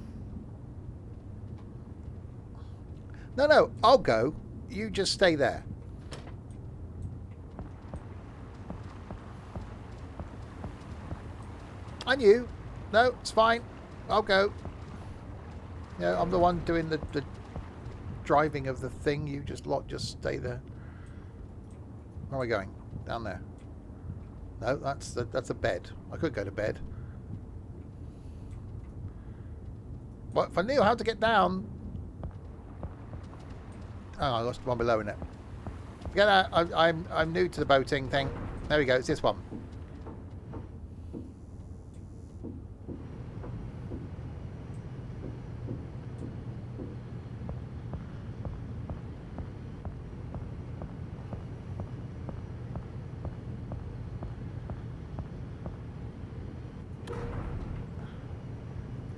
Speaker 1: No, I'll go. You just stay there. And you. No, it's fine. I'll go. Yeah, I'm the one doing the driving of the thing. You just stay there. Where are we going? Down there. No, that's a bed. I could go to bed. What if I knew how to get down? Oh, I lost one below in it. Get out. I'm new to the boating thing. There we go. It's this one.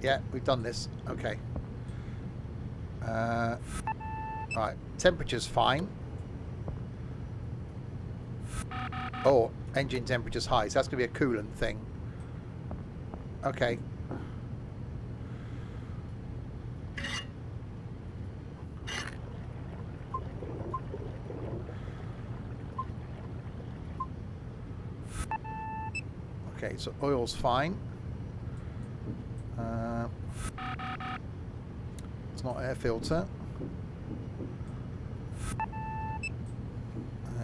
Speaker 1: Yeah, we've done this. Okay. Right. Temperature's fine. Oh, engine temperature's high. So that's going to be a coolant thing. Okay. Okay, so oil's fine. It's not air filter.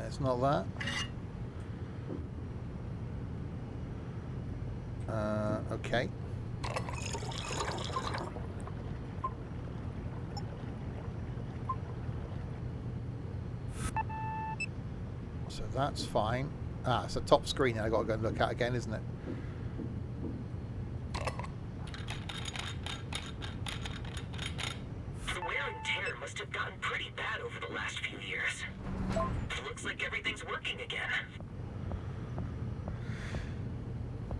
Speaker 1: It's not that. Okay. So that's fine. Ah, it's a top screen I've got to go and look at again, isn't it?
Speaker 3: The wear and tear must have gotten pretty bad over the last few years. Looks like everything's working again.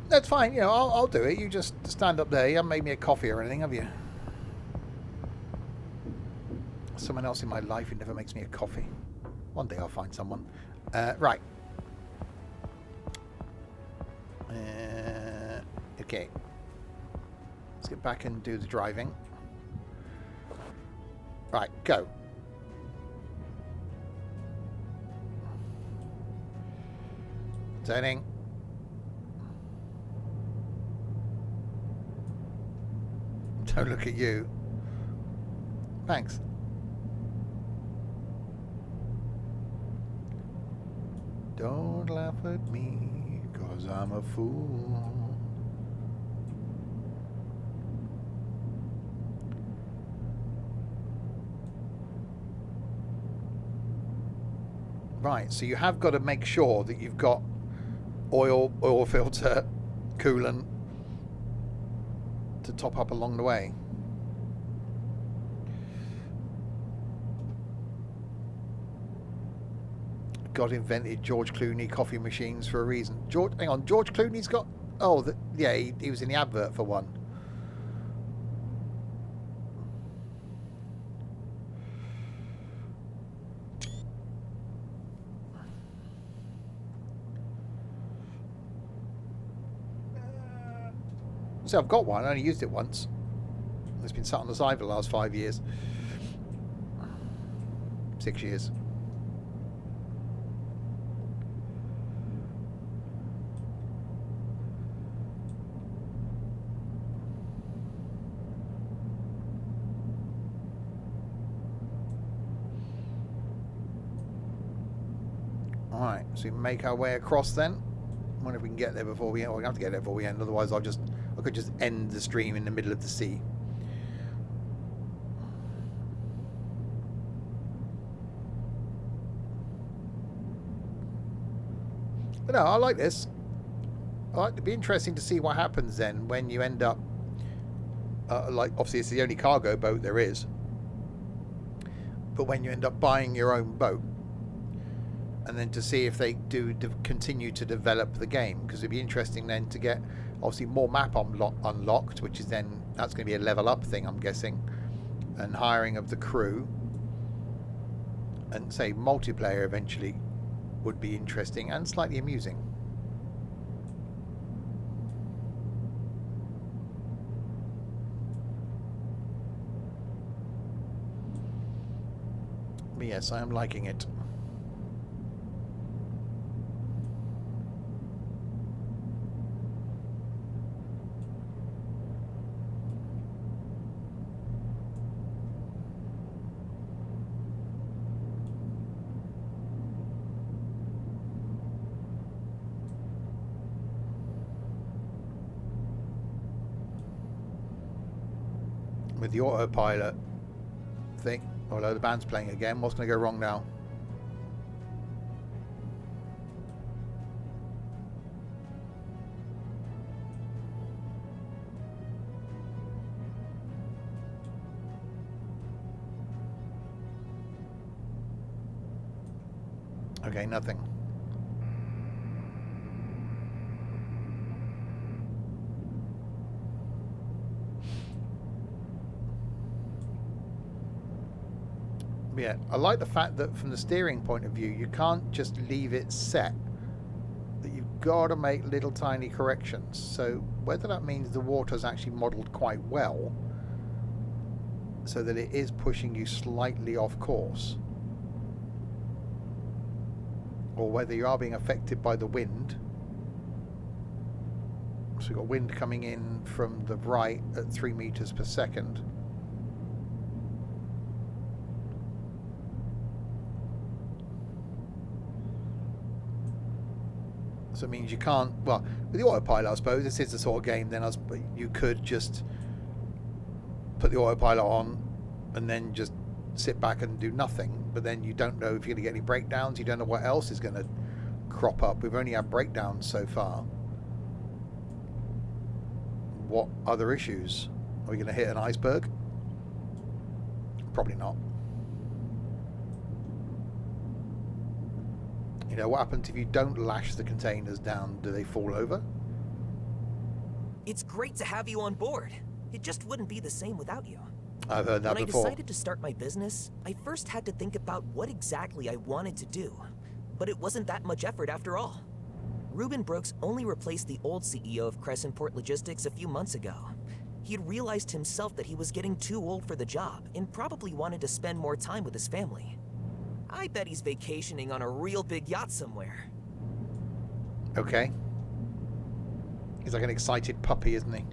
Speaker 1: That's fine. You know, I'll do it. You just stand up there. You haven't made me a coffee or anything, have you? Someone else in my life who never makes me a coffee. One day I'll find someone. Right. Okay. Let's get back and do the driving. Right, go. Turning. Don't look at you. Thanks. Don't laugh at me, 'cause I'm a fool. Right, so you have got to make sure that you've got oil filter, coolant to top up along the way. God invented George Clooney coffee machines for a reason. Hang on, George Clooney's got... Oh, yeah, he was in the advert for one. So I've got one, I only used it once. It's been sat on the side for the last 5 years. 6 years. Alright, so we make our way across then. I wonder if we can get there before we end. Well, we have to get there before we end, otherwise I could just end the stream in the middle of the sea. But no, I like this. It'd be interesting to see what happens then when you end up like, obviously it's the only cargo boat there is, but when you end up buying your own boat, and then to see if they do continue to develop the game, because it'd be interesting then to get obviously more map unlocked, which is then that's going to be a level up thing, I'm guessing, and hiring of the crew, and say multiplayer eventually would be interesting and slightly amusing. Yes, I am liking it. With the autopilot thing, although the band's playing again, what's going to go wrong now? Okay, nothing. Yeah, I like the fact that from the steering point of view, you can't just leave it set. That you've got to make little tiny corrections. So whether that means the water's actually modelled quite well, so that it is pushing you slightly off course, or whether you are being affected by the wind. So we've got wind coming in from the right at 3 meters per second. So it means you can't, well, with the autopilot, I suppose, this is the sort of game then you could just put the autopilot on and then just sit back and do nothing. But then you don't know if you're going to get any breakdowns. You don't know what else is going to crop up. We've only had breakdowns so far. What other issues? Are we going to hit an iceberg? Probably not. You know, what happens if you don't lash the containers down? Do they fall over?
Speaker 3: It's great to have you on board. It just wouldn't be the same without you.
Speaker 1: I've heard that before.
Speaker 3: When I decided to start my business, I first had to think about what exactly I wanted to do. But it wasn't that much effort after all. Reuben Brooks only replaced the old CEO of Crescentport Logistics a few months ago. He had realized himself that he was getting too old for the job and probably wanted to spend more time with his family. I bet he's vacationing on a real big yacht somewhere.
Speaker 1: Okay. He's like an excited puppy, isn't he?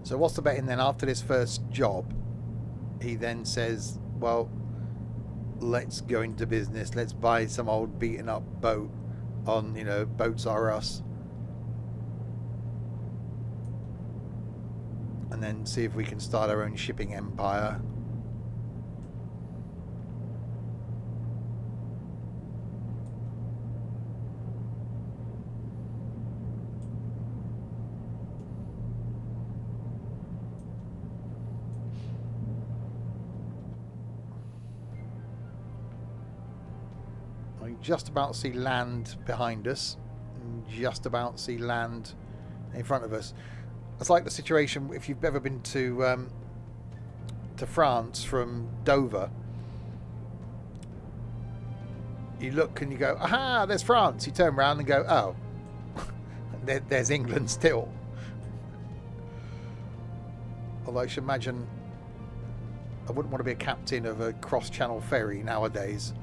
Speaker 1: So what's the betting then? After this first job, he then says, well, let's go into business. Let's buy some old beaten up boat on, you know, Boats Are Us. And then see if we can start our own shipping empire. Just about see land behind us, and just about see land in front of us. It's like the situation if you've ever been to France from Dover. You look and you go, aha, there's France. You turn around and go, oh, there's England still. Although I should imagine I wouldn't want to be a captain of a cross-channel ferry nowadays.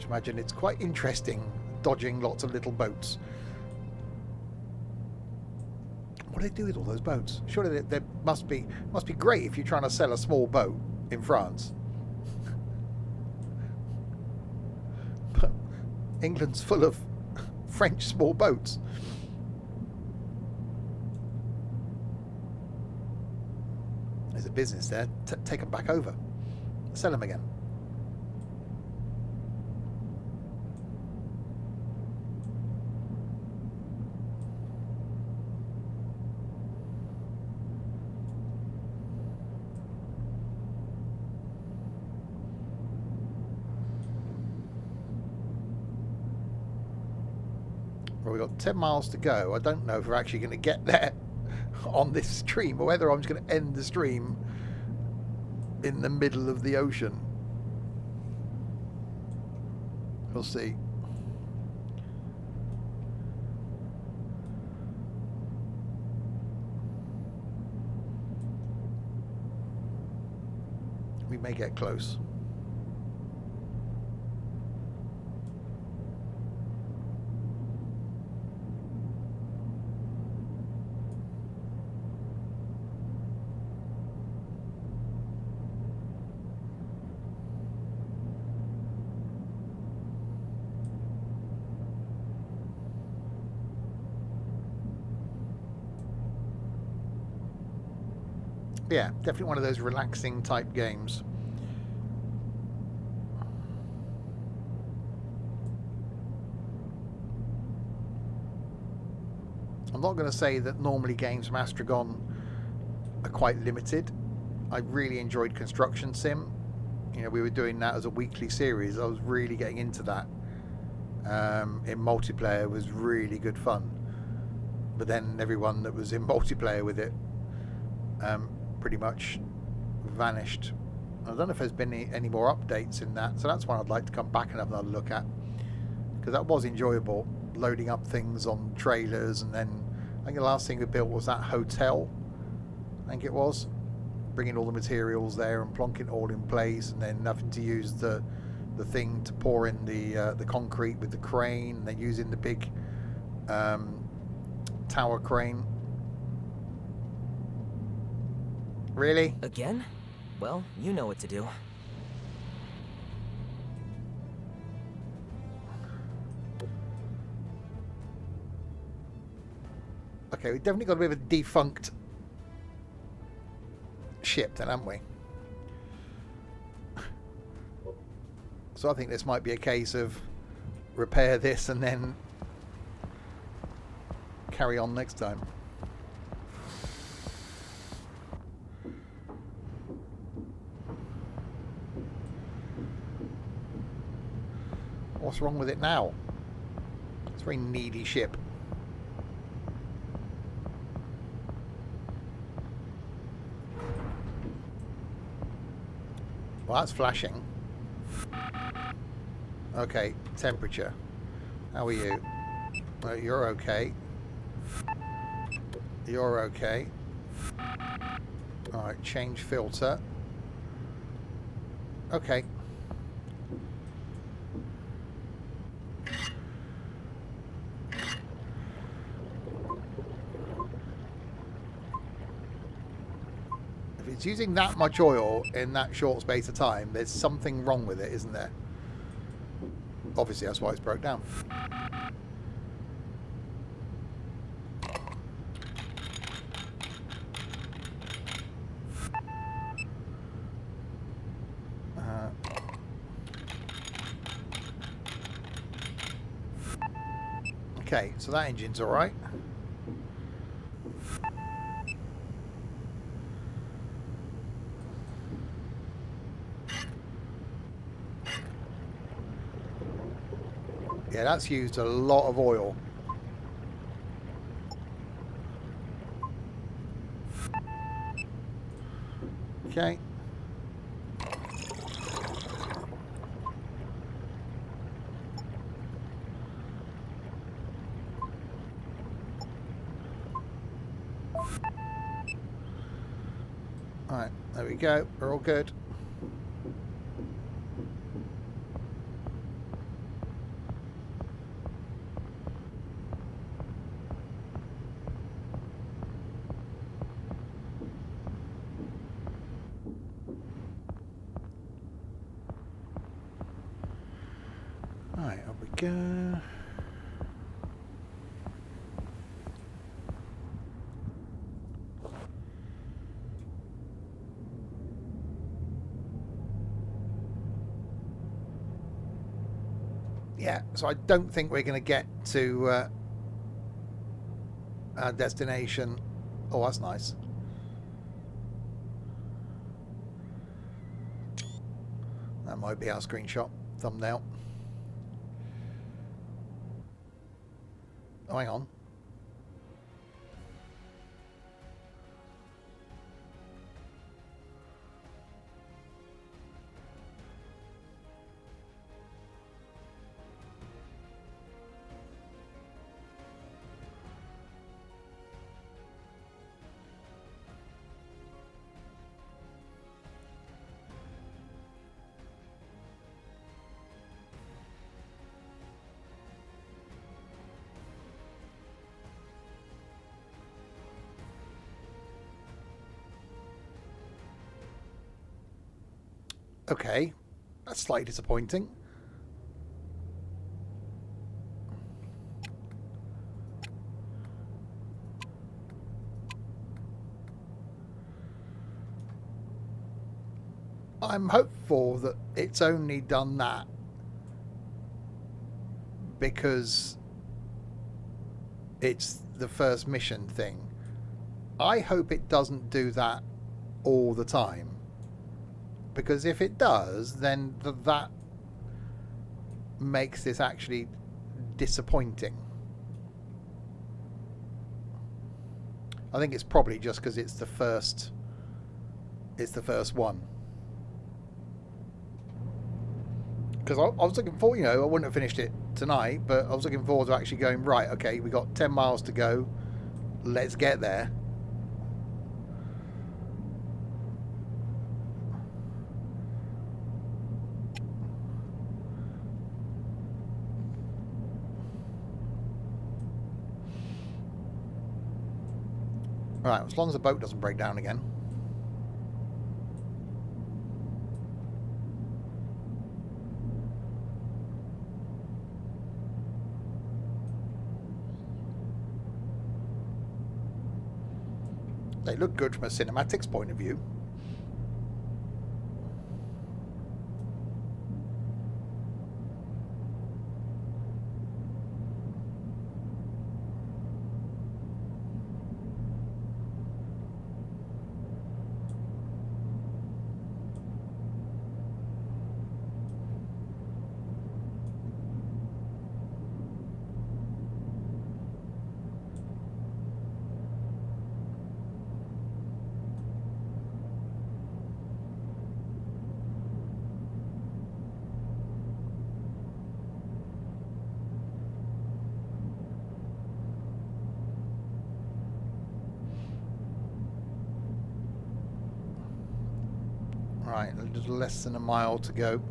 Speaker 1: Imagine it's quite interesting dodging lots of little boats. What do they do with all those boats? Surely they must be great if you're trying to sell a small boat in France. But England's full of French small boats. There's a business there. Take them back over. Sell them again. Well, we've got 10 miles to go. I don't know if we're actually going to get there on this stream, or whether I'm just going to end the stream in the middle of the ocean. We'll see. We may get close. Yeah, definitely one of those relaxing type games. I'm not going to say that normally games from Astragon are quite limited. I really enjoyed Construction Sim. You know, we were doing that as a weekly series. I was really getting into that. In multiplayer was really good fun. But then everyone that was in multiplayer with it pretty much vanished. I don't know if there's been any more updates in that, so that's one I'd like to come back and have another look at, because that was enjoyable, loading up things on trailers. And then I think the last thing we built was that hotel, I think it was, bringing all the materials there and plonking it all in place, and then having to use the thing to pour in the concrete with the crane, and then using the big tower crane. Really?
Speaker 3: Again? Well, you know what to do.
Speaker 1: Okay, we've definitely got a bit of a defunct ship then, haven't we? So I think this might be a case of repair this and then carry on next time. What's wrong with it now? It's a very needy ship. Well, that's flashing. Okay, temperature. How are you? You're okay. You're okay. Alright, change filter. Okay. If it's using that much oil in that short space of time, there's something wrong with it, isn't there? Obviously, that's why it's broke down. Okay, so that engine's all right. Yeah, that's used a lot of oil. Okay. Alright, there we go. We're all good. Alright, up we go. Yeah, so I don't think we're going to get to our destination. Oh, that's nice. That might be our screenshot thumbnail. Oh, hang on. Okay. That's slightly disappointing. I'm hopeful that it's only done that because it's the first mission thing. I hope it doesn't do that all the time, because if it does, then that makes this actually disappointing. I think it's probably just because it's the first one. Because I was looking forward, you know, I wouldn't have finished it tonight, but I was looking forward to actually going, right, okay, we got 10 miles to go, let's get there. Right, as long as the boat doesn't break down again. They look good from a cinematics point of view. Right, a little less than a mile to go.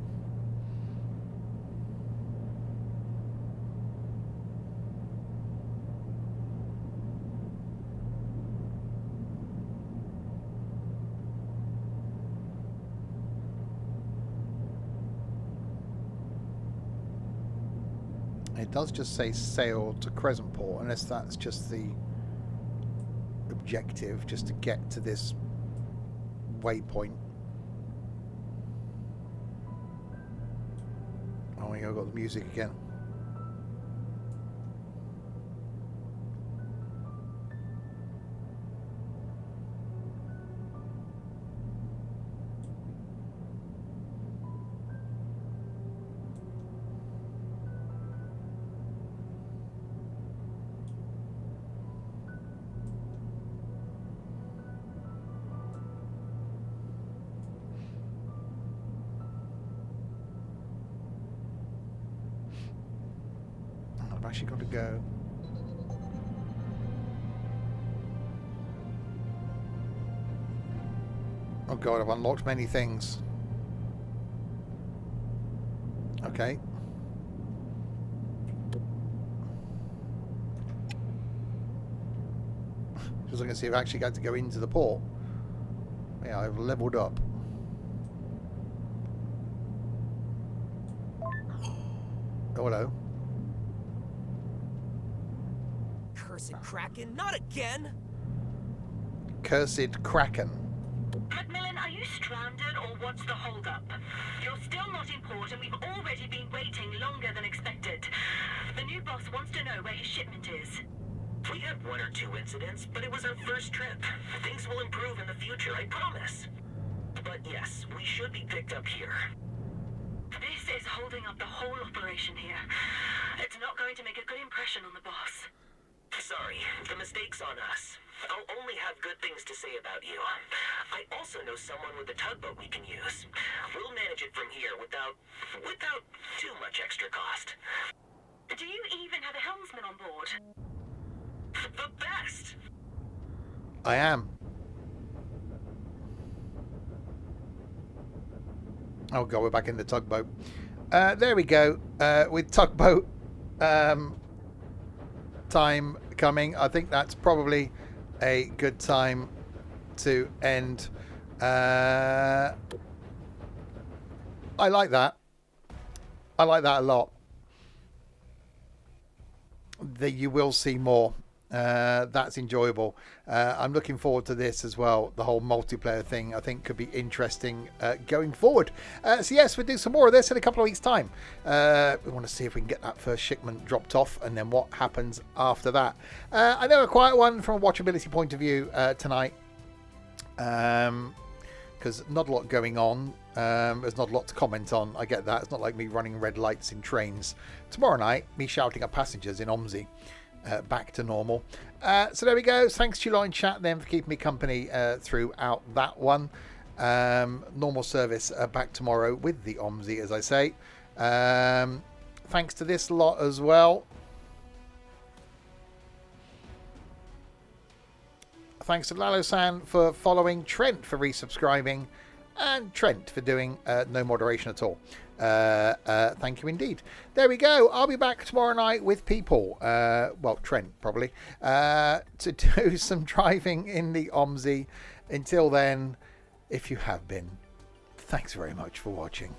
Speaker 1: It does just say sail to Crescentport, unless that's just the objective, just to get to this waypoint. Oh, yeah, I've got the music again. I've actually got to go. Oh god, I've unlocked many things. Okay. Just looking to see if I actually got to go into the port. Yeah, I've leveled up. Oh, hello.
Speaker 3: Cursed Kraken, not again!
Speaker 1: Cursed Kraken.
Speaker 4: Macmillan, are you stranded or what's the holdup? You're still not in port and we've already been waiting longer than expected. The new boss wants to know where his shipment is.
Speaker 7: We had one or two incidents, but it was our first trip. Things will improve in the future, I promise. But yes, we should be picked up here.
Speaker 4: This is holding up the whole operation here. It's not going to make a good impression on the boss.
Speaker 7: Sorry, the mistake's on us. I'll only have good things to say about you. I also know someone with a tugboat we can use. We'll manage it from here without too much extra cost.
Speaker 4: Do you even have a helmsman on board?
Speaker 7: The best!
Speaker 1: I am. Oh god, we're back in the tugboat. There we go. With tugboat time coming, I think that's probably a good time to end I like that. I like that a lot. That you will see more. That's enjoyable. I'm looking forward to this as well. The whole multiplayer thing I think could be interesting going forward. So yes, we'll do some more of this in a couple of weeks' time. We want to see if we can get that first shipment dropped off and then what happens after that. I know a quiet one from a watchability point of view tonight. Because not a lot going on. There's not a lot to comment on. I get that. It's not like me running red lights in trains. Tomorrow night, me shouting at passengers in OMSI. Back to normal. So there we go. Thanks to you lot in chat then for keeping me company throughout that one. Normal service back tomorrow with the OMSI, as I say. Thanks to this lot as well. Thanks to Lalo-san for following, Trent for resubscribing, and Trent for doing no moderation at all. Thank you indeed. There we go. I'll be back tomorrow night with people. Well, Trent probably. To do some driving in the OMSI. Until then, if you have been, thanks very much for watching.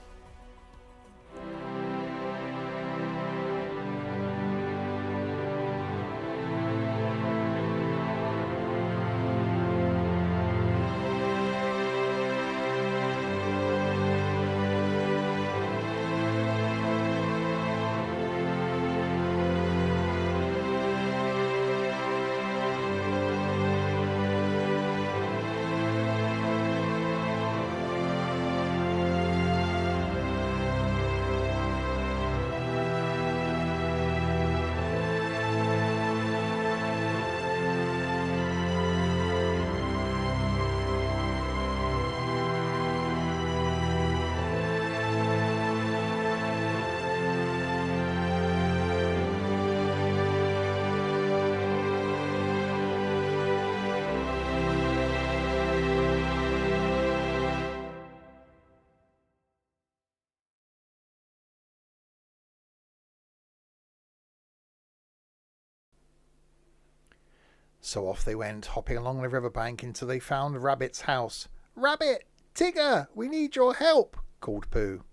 Speaker 1: So off they went, hopping along the riverbank until they found Rabbit's house. "Rabbit! Tigger! We need your help!" called Pooh.